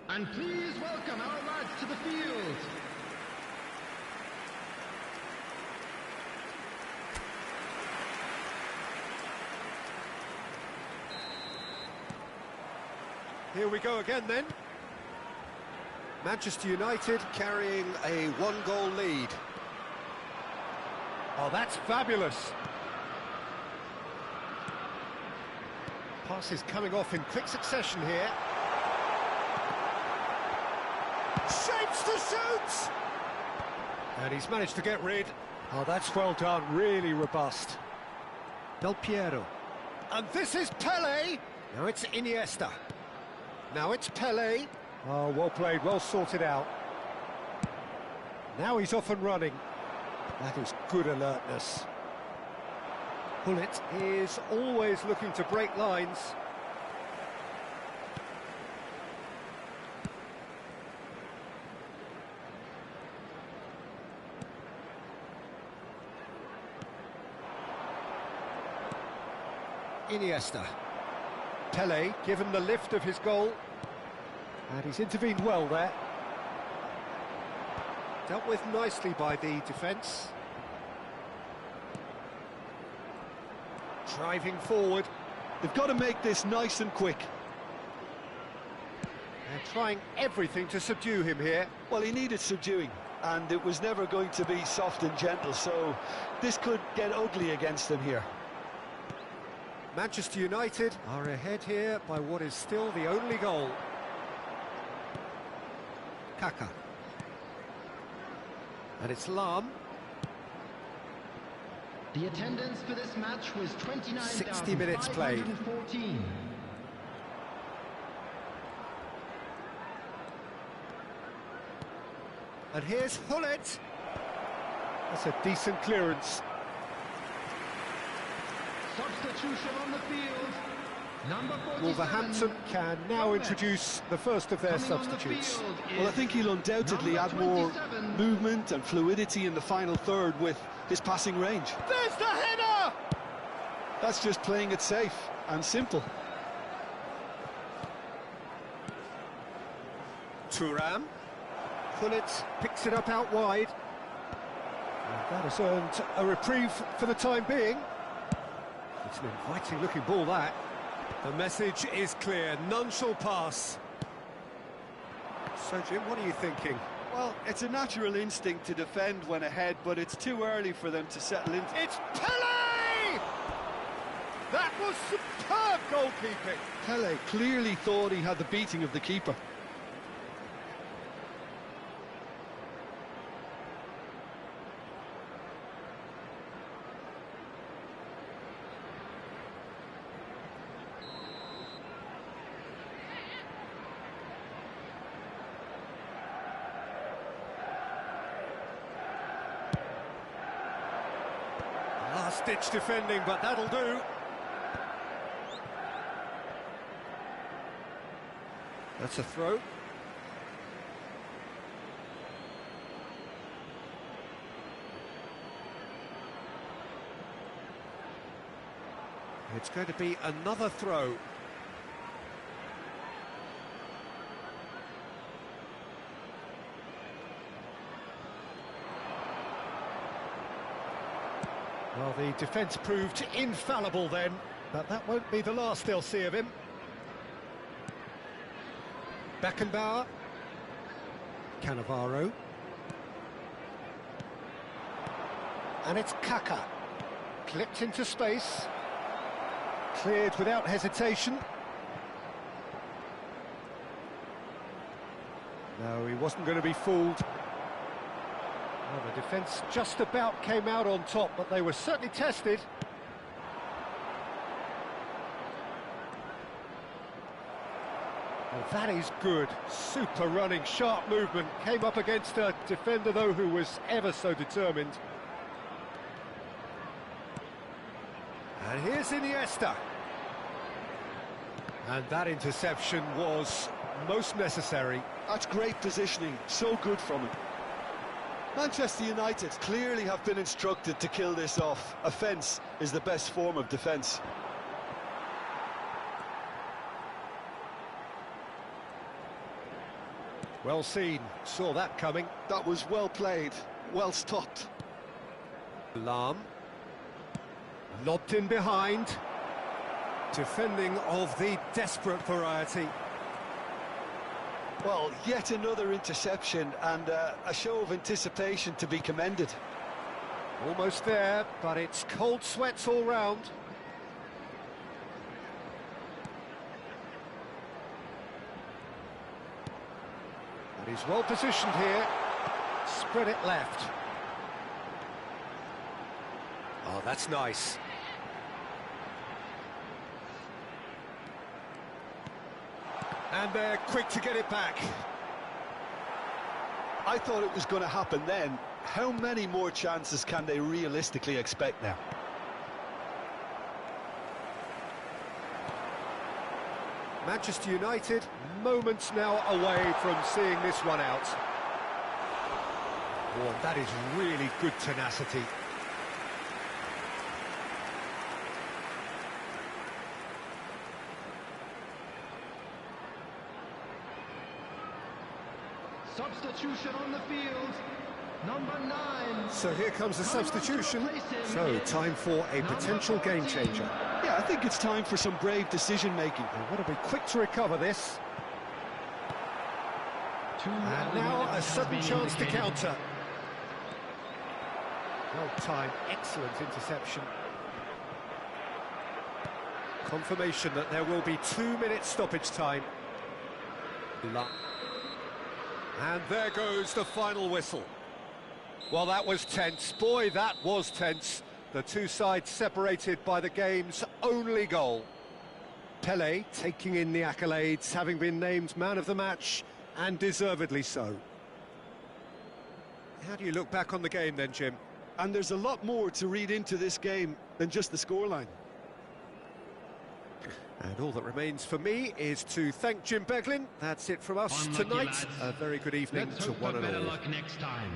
And please welcome our lads to the field. Here we go again then. Manchester United carrying a one-goal lead. Oh, that's fabulous. Passes coming off in quick succession here. Shapes to shoot! And he's managed to get rid. Oh, that's well done, really robust. Del Piero. And this is Pele. Now it's Iniesta. Now it's Pele. Oh, well played, well sorted out. Now he's off and running. That is good alertness. Pullet is always looking to break lines. Iniesta. Pele given the lift of his goal. And he's intervened well there. Dealt with nicely by the defence. Driving forward. They've got to make this nice and quick. They're trying everything to subdue him here. Well, he needed subduing, and it was never going to be soft and gentle, so this could get ugly against them here. Manchester United are ahead here by what is still the only goal. Kaka. And it's Lam. The attendance for this match was 60 minutes played. 29,514. And here's Hullet. That's a decent clearance. Substitution on the field. Number 47. Wolverhampton can now introduce the first of their Coming on the substitutes. field Well, I is think he'll undoubtedly number add more 27. movement and fluidity in the final third with his passing range. There's the header! That's just playing it safe and simple. Thuram. Hullet picks it up out wide. And that has earned a reprieve for the time being. It's an inviting looking ball, that. The message is clear, none shall pass. So Jim, what are you thinking? Well, it's a natural instinct to defend when ahead, but it's too early for them to settle into. It's Pele! That was superb goalkeeping. Pele clearly thought he had the beating of the keeper. Last-ditch defending, but that'll do. That's a throw. It's going to be another throw. Well, the defence proved infallible then, but that won't be the last they'll see of him. Beckenbauer. Cannavaro. And it's Kaka. Clipped into space. Cleared without hesitation. No, he wasn't going to be fooled. Well, the defence just about came out on top, but they were certainly tested. Well, that is good. Super running, sharp movement. Came up against a defender, though, who was ever so determined. And here's Iniesta. And that interception was most necessary. That's great positioning, so good from him. Manchester United clearly have been instructed to kill this off. Offence is the best form of defence. Well seen, saw that coming. That was well played, well stopped. Lam. Lobbed in behind. Defending of the desperate variety. Well, yet another interception and a show of anticipation to be commended. Almost there, but it's cold sweats all round. But he's well positioned here. Spread it left. Oh, that's nice. And they're quick to get it back. I thought it was going to happen then. How many more chances can they realistically expect now? Manchester United, moments now away from seeing this one out. Oh, that is really good tenacity. Substitution on the field. Number 9. So here comes the substitution. So time for a potential game changer. Yeah, I think it's time for some brave decision-making. They want to be quick to recover this. And now a sudden chance to counter. Well timed, excellent interception. Confirmation that there will be 2 minutes stoppage time. And there goes the final whistle. Well, that was tense. Boy, that was tense. The two sides separated by the game's only goal. Pelé taking in the accolades, having been named man of the match, and deservedly so. How do you look back on the game then, Jim? And there's a lot more to read into this game than just the scoreline. And all that remains for me is to thank Jim Beglin. That's it from us tonight. A very good evening to one and all. Better luck next time.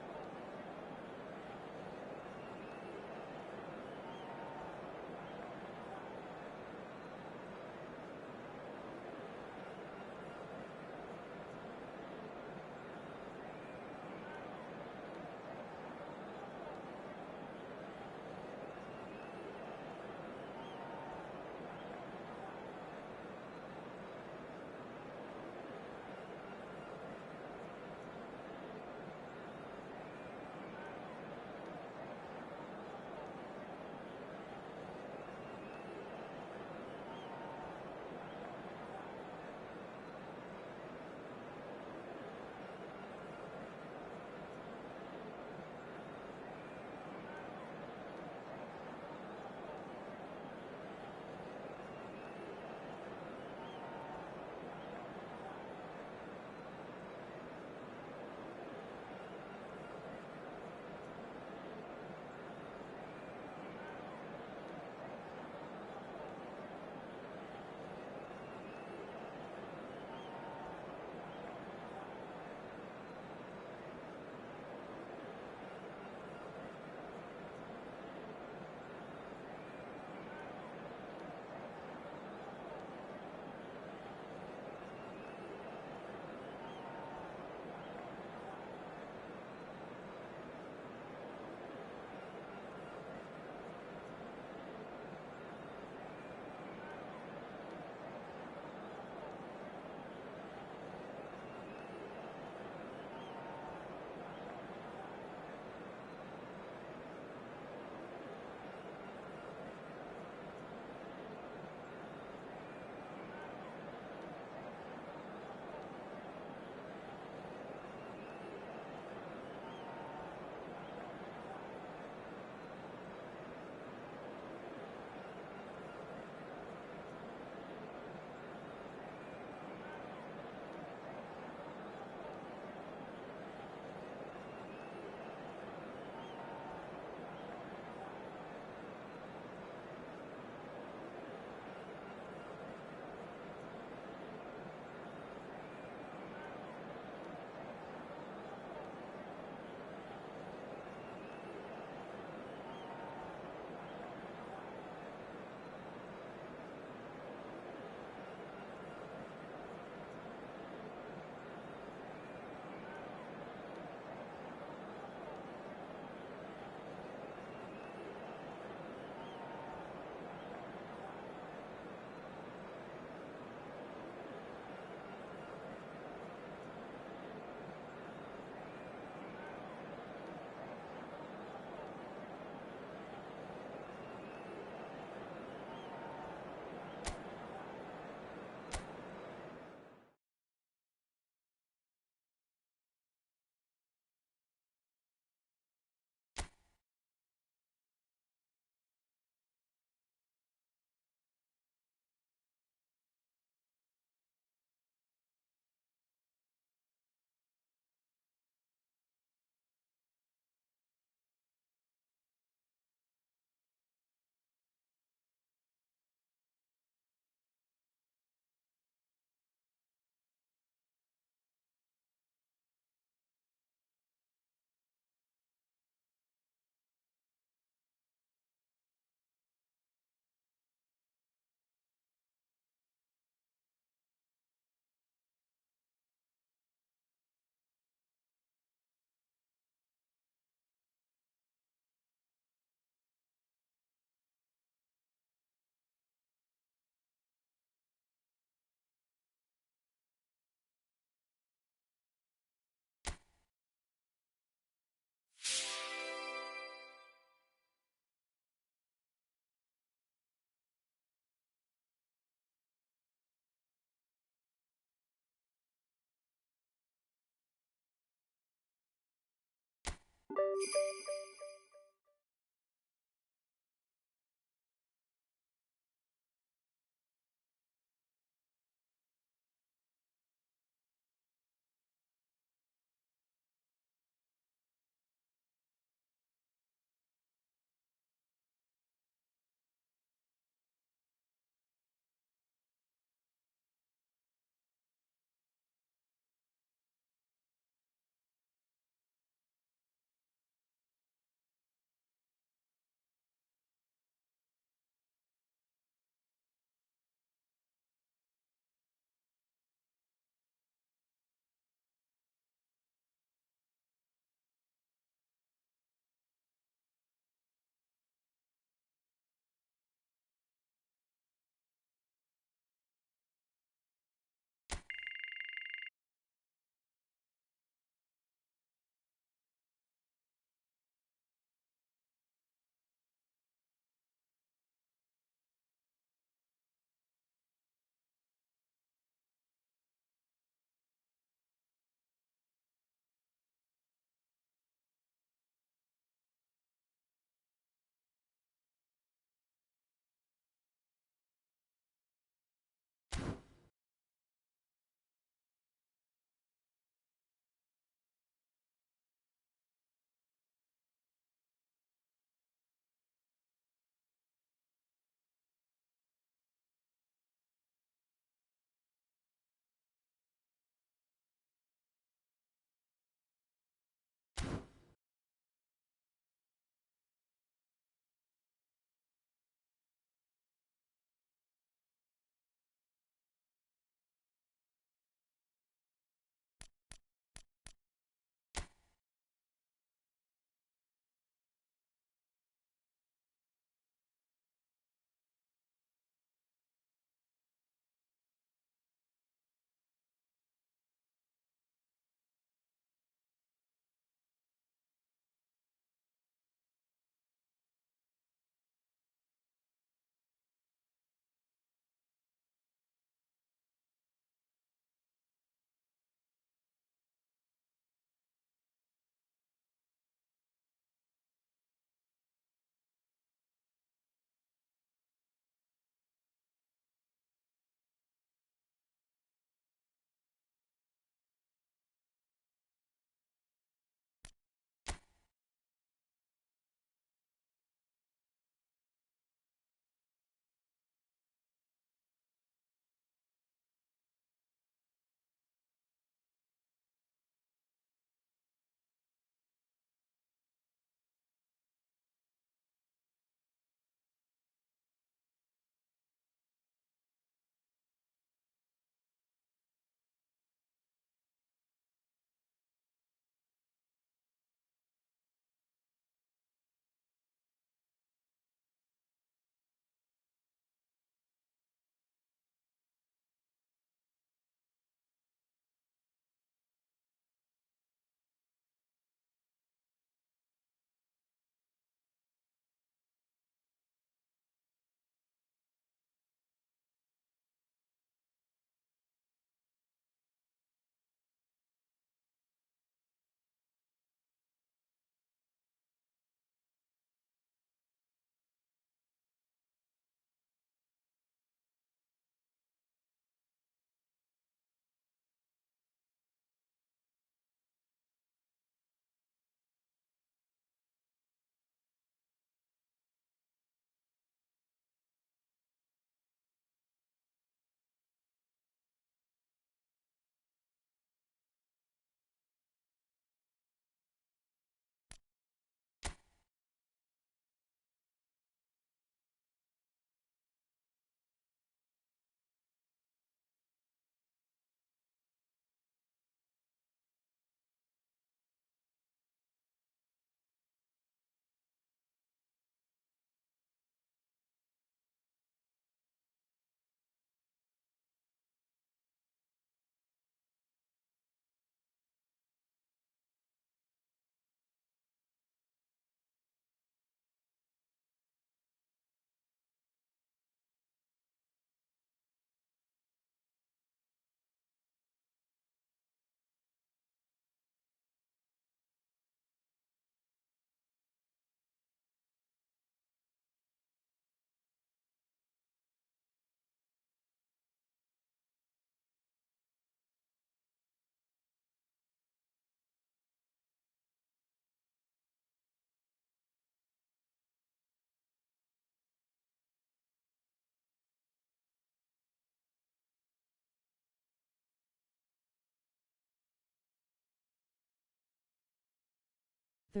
30,740,241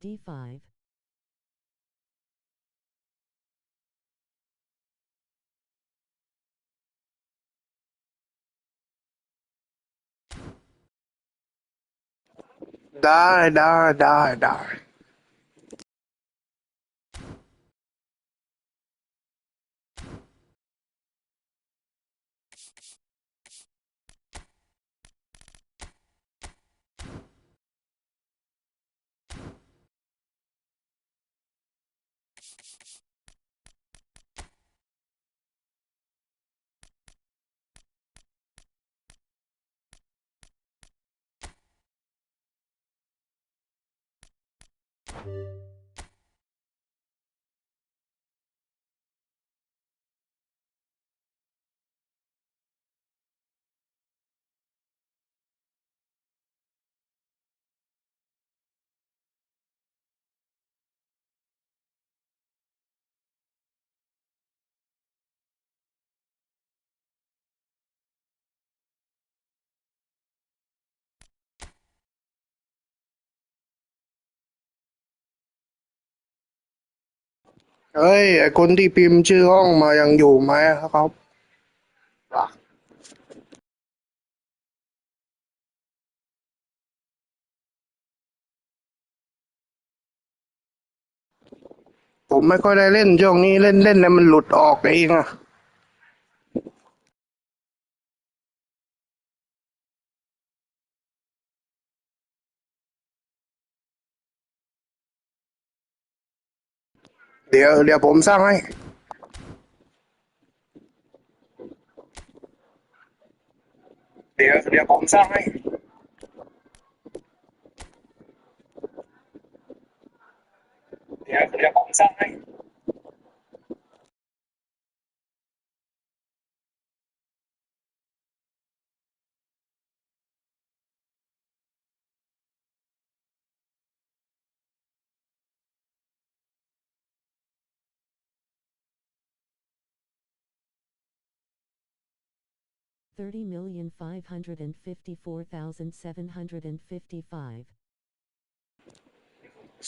D5 ได้เฮ้ยไอคนที่พิมพ์ชื่อห้องมายังอยู่ไหมครับผมไม่ค่อยได้เล่นช่วงนี้เล่นแล้วมันหลุดออกเองอะเดี๋ยวผมสร้างให้เดี๋ยวผมสร้างให้เดี๋ยวผมสร้างให้30,554,755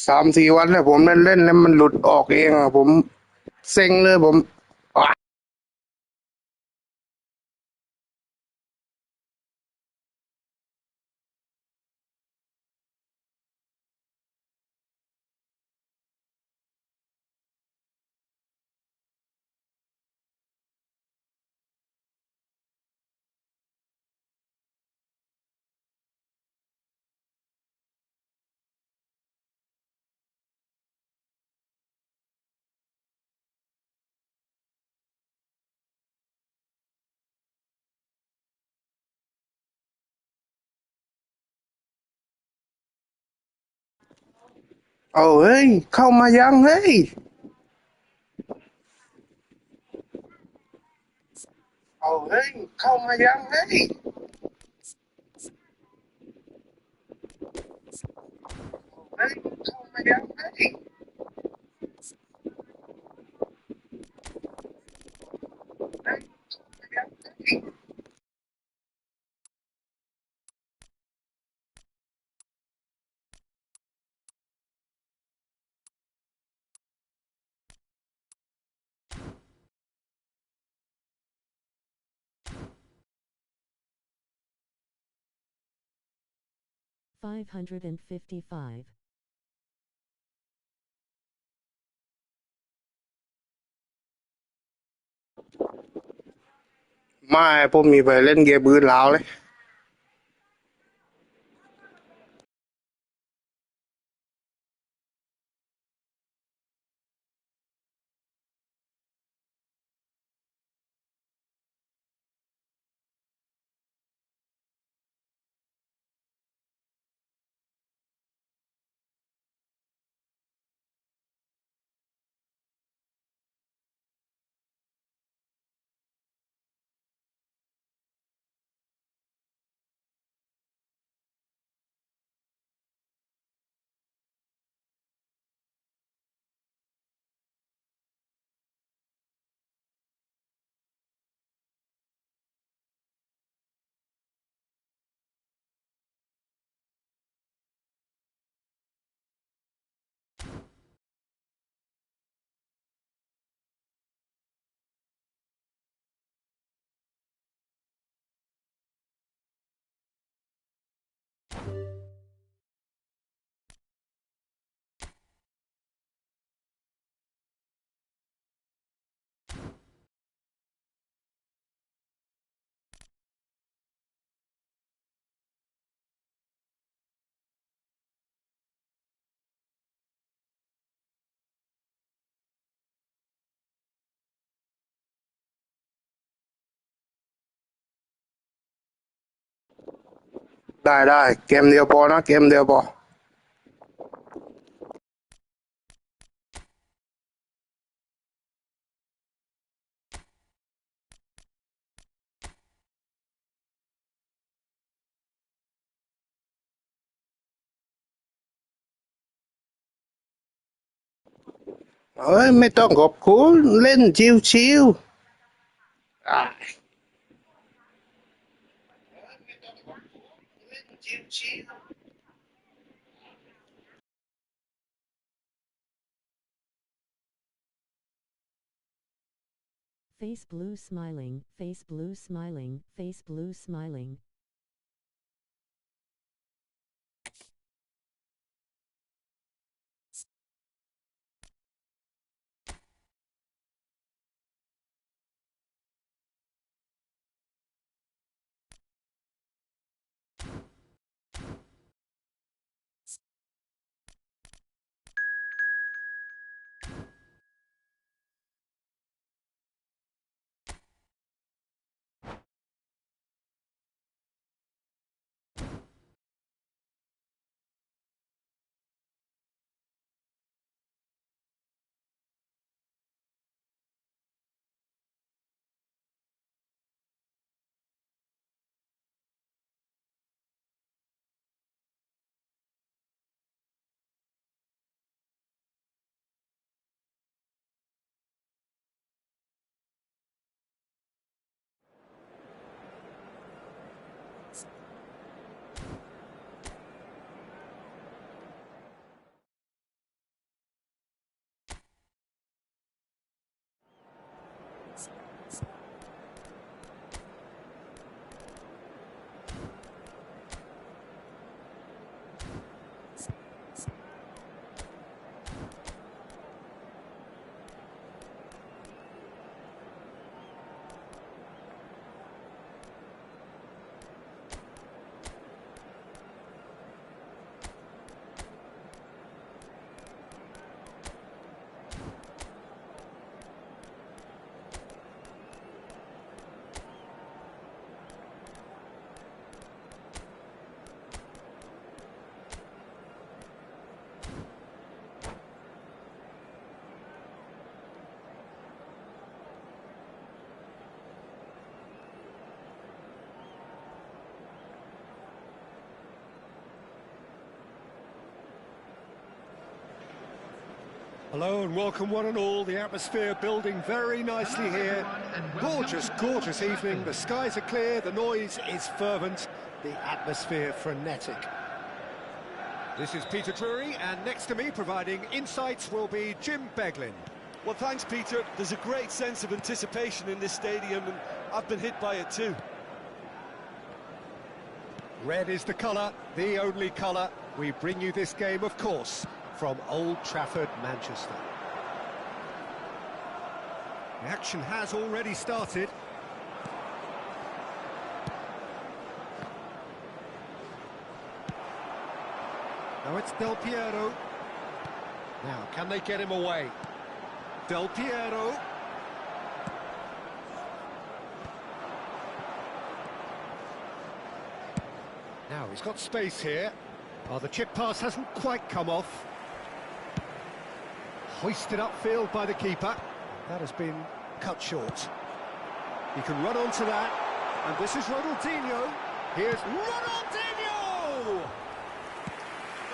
3-4 วันแล้วผมเล่นแล้วมันหลุดออกเองอะผมเซ็งเลยผมเอาเฮ้ยเข้ามายังเฮ้ยเอาเฮ้ยเข้ามายังเฮ้ยเฮ้ยเข้ามายังเฮ้ยเฮ้ยเข้ามายังเฮ้ย555ไม่ผมมีไปเล่นเกมอื่นแล้วเลย ได้เกมเดียวพอนะเกมเดียวพอ เอ้ยไม่ต้องขอบคุณเล่นชิวๆFace blue smiling, face blue smiling, face blue smiling. Hello and welcome one and all. The atmosphere building very nicely here. Gorgeous, gorgeous evening. The skies are clear, the noise is fervent, the atmosphere frenetic. This is Peter Drury, and next to me providing insights will be Jim Beglin. Well, thanks, Peter. There's a great sense of anticipation in this stadium, and I've been hit by it too. Red is the colour, the only colour. We bring you this game, of course, from Old Trafford, Manchester. The action has already started. Now it's Del Piero. Now, can they get him away? Del Piero. Now, he's got space here. Oh, the chip pass hasn't quite come off. Hoisted upfield by the keeper. That has been cut short. He can run onto that. And this is Ronaldinho. Here's Ronaldinho!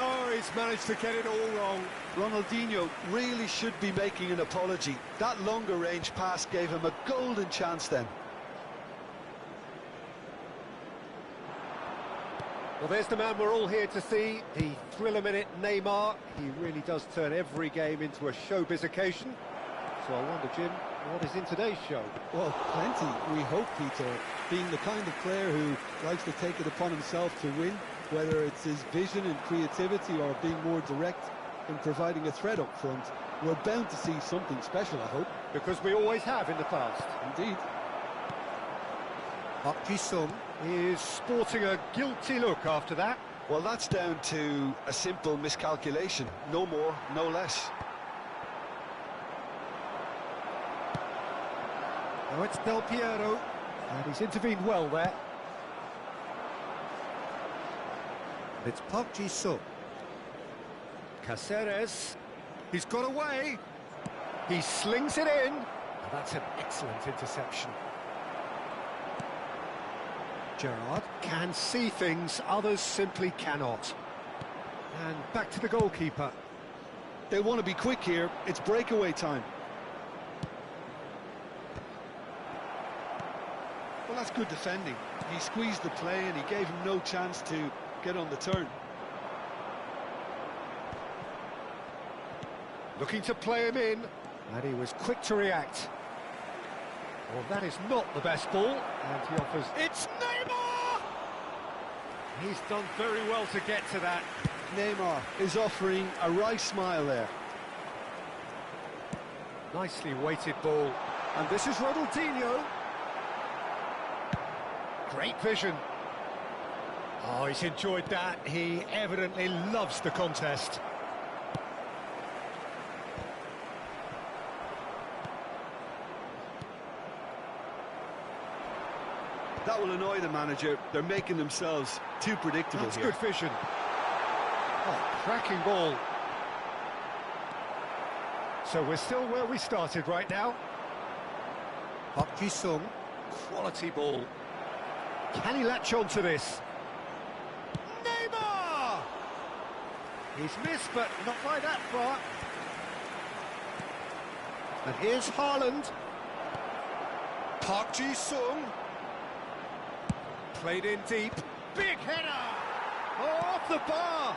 Oh, he's managed to get it all wrong. Ronaldinho really should be making an apology. That longer range pass gave him a golden chance then. Well, there's the man we're all here to see, the thriller-minute Neymar. He really does turn every game into a showbiz occasion. So I wonder, Jim, what is in today's show? Well, plenty, we hope, Peter. Being the kind of player who likes to take it upon himself to win, whether it's his vision and creativity or being more direct in providing a threat up front, we're bound to see something special, I hope. Because we always have in the past. Indeed. Park Ji-sung is sporting a guilty look after that. Well, that's down to a simple miscalculation. No more, no less. Now it's Del Piero, and he's intervened well there. It's Park Ji-sung. Caceres. He's got away. He slings it in. And that's an excellent interception. Gerrard can see things others simply cannot. And back to the goalkeeper. They want to be quick here. It's breakaway time. Well, that's good defending. He squeezed the play and he gave him no chance to get on the turn. Looking to play him in, and he was quick to react. Well, that is not the best ball, and he offers... It's Neymar! He's done very well to get to that. Neymar is offering a right smile there. Nicely weighted ball. And this is Ronaldinho. Great vision. Oh, he's enjoyed that. He evidently loves the contest. That will annoy the manager. They're making themselves too predictable. That's here. good vision. Oh, cracking ball. So we're still where we started right now. Park Ji-sung, quality ball. Can he latch on to this? Neymar! He's missed, but not by that far. And here's Haaland. Park Ji-sung. Played in deep. Big header! Oh, off the bar!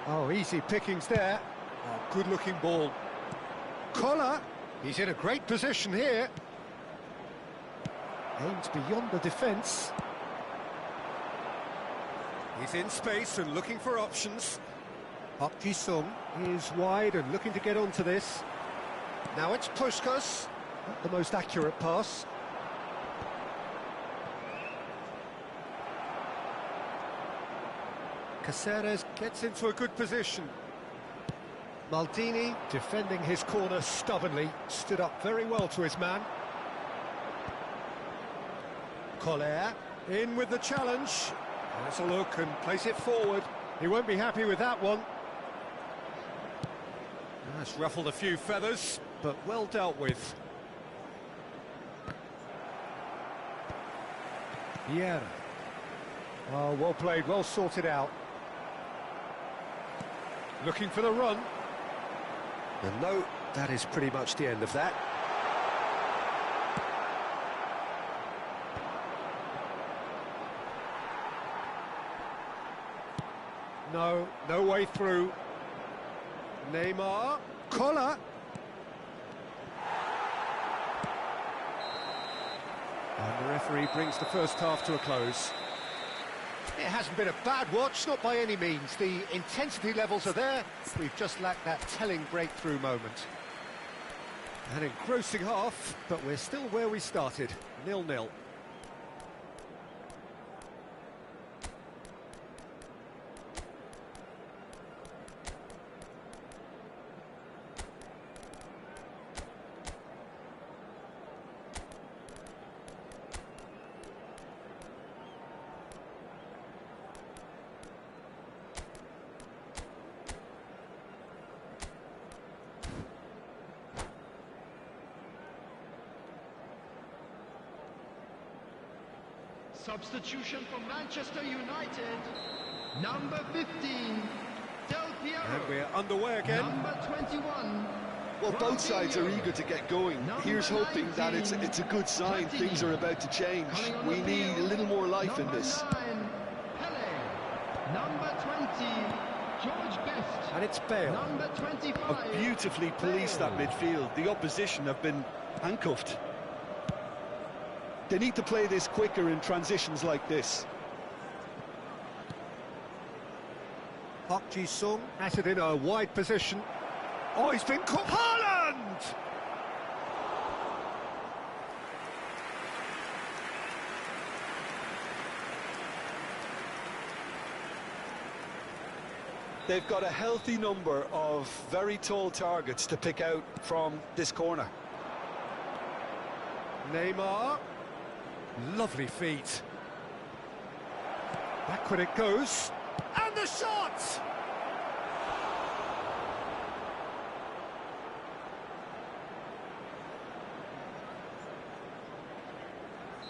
Oh, easy pickings there. Oh, good-looking ball. Collar, he's in a great position here. Aims beyond the defence. He's in space and looking for options. Park Ji-sung is wide and looking to get onto this. Now it's Puskas. Not the most accurate pass. Caceres gets into a good position. Maldini, defending his corner stubbornly, stood up very well to his man. Collier, in with the challenge. Has a look and plays it forward. He won't be happy with that one. That's ruffled a few feathers, but well dealt with. Vieira. Oh, well played, well sorted out. Looking for the run. And no, that is pretty much the end of that. No, no way through. Neymar. Collar. And the referee brings the first half to a close. It hasn't been a bad watch, not by any means. The intensity levels are there. We've just lacked that telling breakthrough moment. An engrossing half, but we're still where we started, 0-0. Substitution for Manchester United. Number 15, Del Piero. And we're underway again. Number 21. Well, both sides are eager to get going. Here's hoping that it's a good sign. Things are about to change. We need a little more life in this. Number 9, Pele. Number 20, George Best. And it's Bale. Number 25. Have beautifully policed that midfield. The opposition have been handcuffed. They need to play this quicker in transitions like this. Park Ji-sung has it in a wide position. Oh, he's been caught. Haaland! They've got a healthy number of very tall targets to pick out from this corner. Neymar. Lovely feet. Backward it goes. And the shot!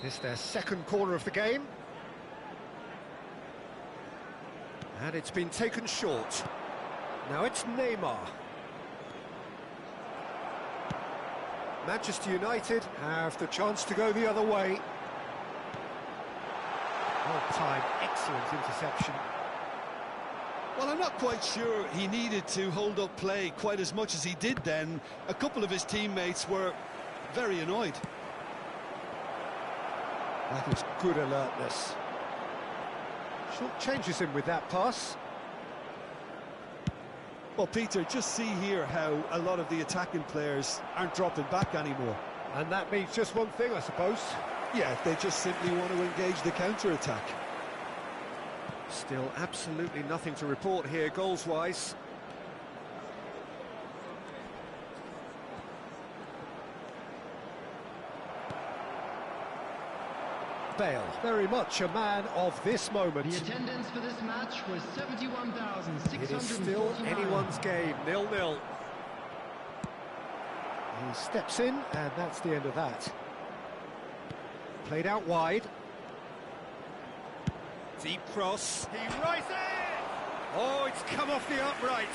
It's their second corner of the game. And it's been taken short. Now it's Neymar. Manchester United have the chance to go the other way. Well-timed, excellent interception. Well, I'm not quite sure he needed to hold up play quite as much as he did then. A couple of his teammates were very annoyed. That is good alertness. Short changes him with that pass. Well, Peter, just see here how a lot of the attacking players aren't dropping back anymore. And that means just one thing, I suppose. Yeah, they just simply want to engage the counter-attack. Still absolutely nothing to report here, goals-wise. Bale, very much a man of this moment. The attendance for this match was 71,649. It is still anyone's game, 0-0. He steps in, and that's the end of that. Played out wide. Deep cross. He rises! Oh, it's come off the upright.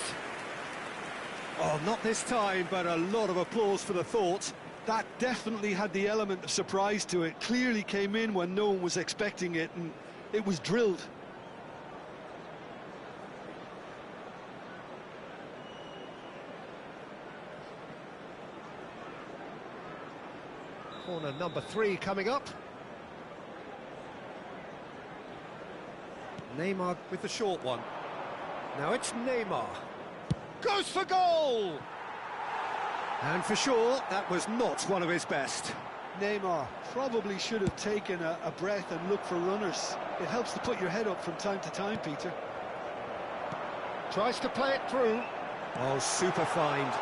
Oh, not this time, but a lot of applause for the thought. That definitely had the element of surprise to it. Clearly came in when no one was expecting it, and it was drilled. Corner number 3 coming up. Neymar with the short one. Now it's Neymar. Goes for goal! And for sure, that was not one of his best. Neymar probably should have taken a breath and looked for runners. It helps to put your head up from time to time, Peter. Tries to play it through. Oh, super find.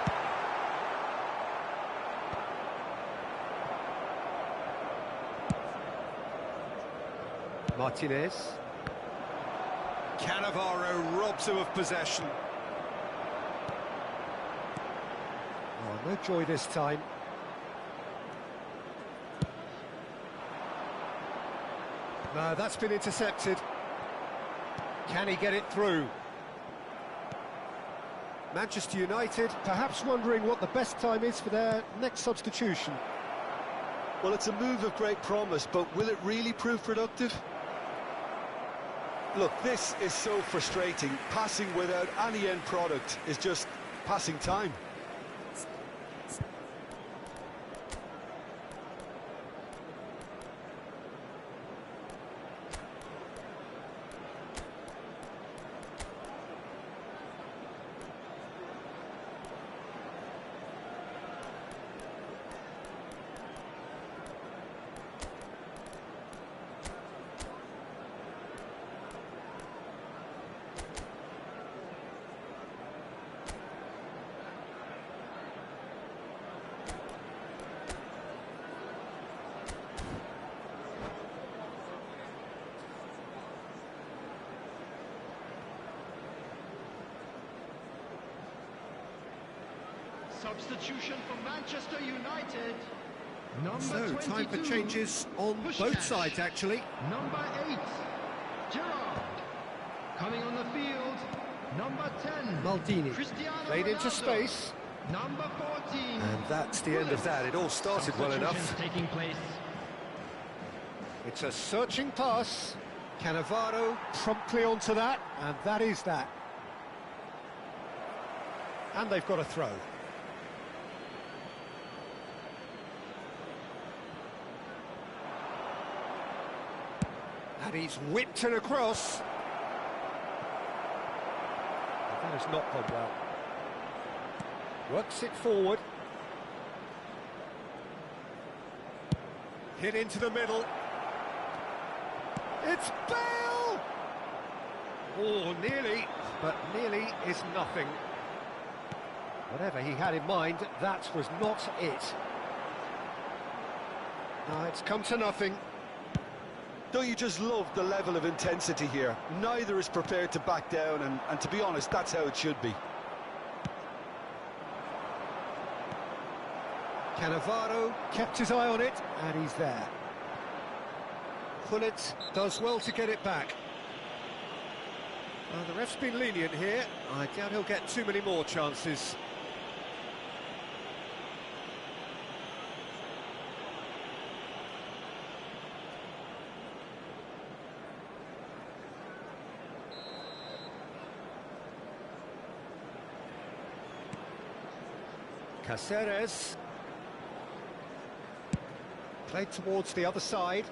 Martinez. Cannavaro robs him of possession. Oh, no joy this time. No, that's been intercepted. Can he get it through? Manchester United perhaps wondering what the best time is for their next substitution. Well, it's a move of great promise, but will it really prove productive? Look, this is so frustrating. Passing without any end product is just passing time. Substitution for Manchester United. So, Number 22, time for changes on both sides, actually. Number 8, Gerrard. Coming on the field, number 10, Maldini Cristiano played into Ronaldo. space. Number 14, And that's the end of that. It all started well enough. Substitutions taking place. It's a searching pass. Cannavaro promptly onto that, and that is that. And they've got a throw. And he's whipped it across. And that has not gone well. Works it forward. Hit into the middle. It's Bale! Oh, nearly, but nearly is nothing. Whatever he had in mind, that was not it. Now it's come to nothing. Don't you just love the level of intensity here? Neither is prepared to back down, and to be honest, that's how it should be. Cannavaro kept his eye on it, and he's there. Pullet does well to get it back. The ref's been lenient here. I doubt he'll get too many more chances. Caceres. Played towards the other side.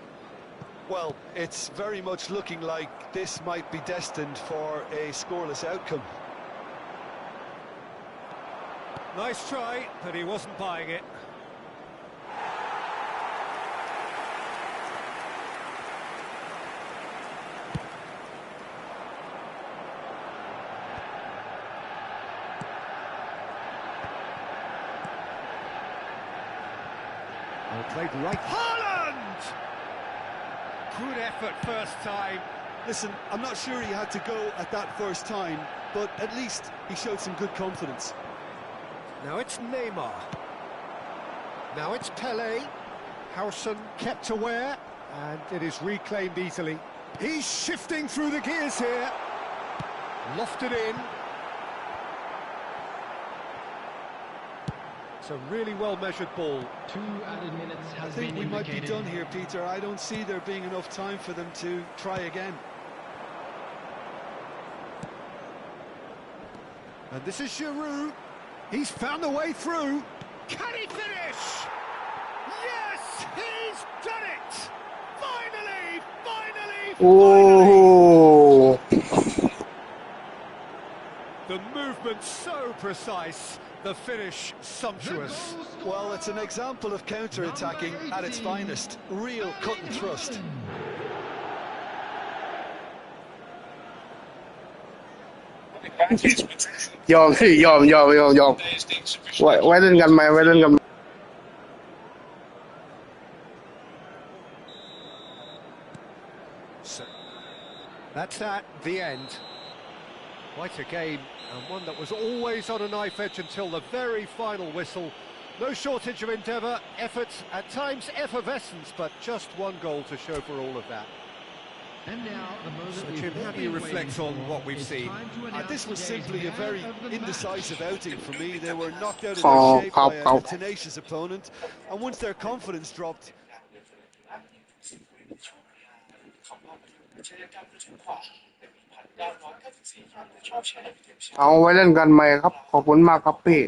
Well, it's very much looking like this might be destined for a scoreless outcome. Nice try, but he wasn't buying it. Played right. Haaland! Good effort first time. Listen, I'm not sure he had to go at that first time, but at least he showed some good confidence. Now it's Neymar. Now it's Pelé. Howson kept aware, and it is reclaimed easily. He's shifting through the gears here. Lofted in. It's a really well-measured ball. 2 added minutes I has think been we might be indicated. done here, Peter. I don't see there being enough time for them to try again. And this is Giroud. He's found the way through. Can he finish? Yes, he's done it! Finally! Oh. The movement so precise, the finish sumptuous. Well, it's an example of counter-attacking at its finest. Real cut and thrust. ยอมสิยอมไว้เล่นกันไหมไว้เล่นกัน So, that's that, the end. Quite a game, and one that was always on a knife edge until the very final whistle. No shortage of endeavour, effort, at times effervescence, but just one goal to show for all of that. And now, the moment So, we've Jim, how all do you been reflect waiting on for. what we've It's seen? time to announce This was today's simply a man very of the match. indecisive outing for me. They were knocked out of Oh, their shape by aครับ tenacious opponent, and once their confidence dropped, เอาไว้เล่นกันไหมครับขอบคุณมากครับพี่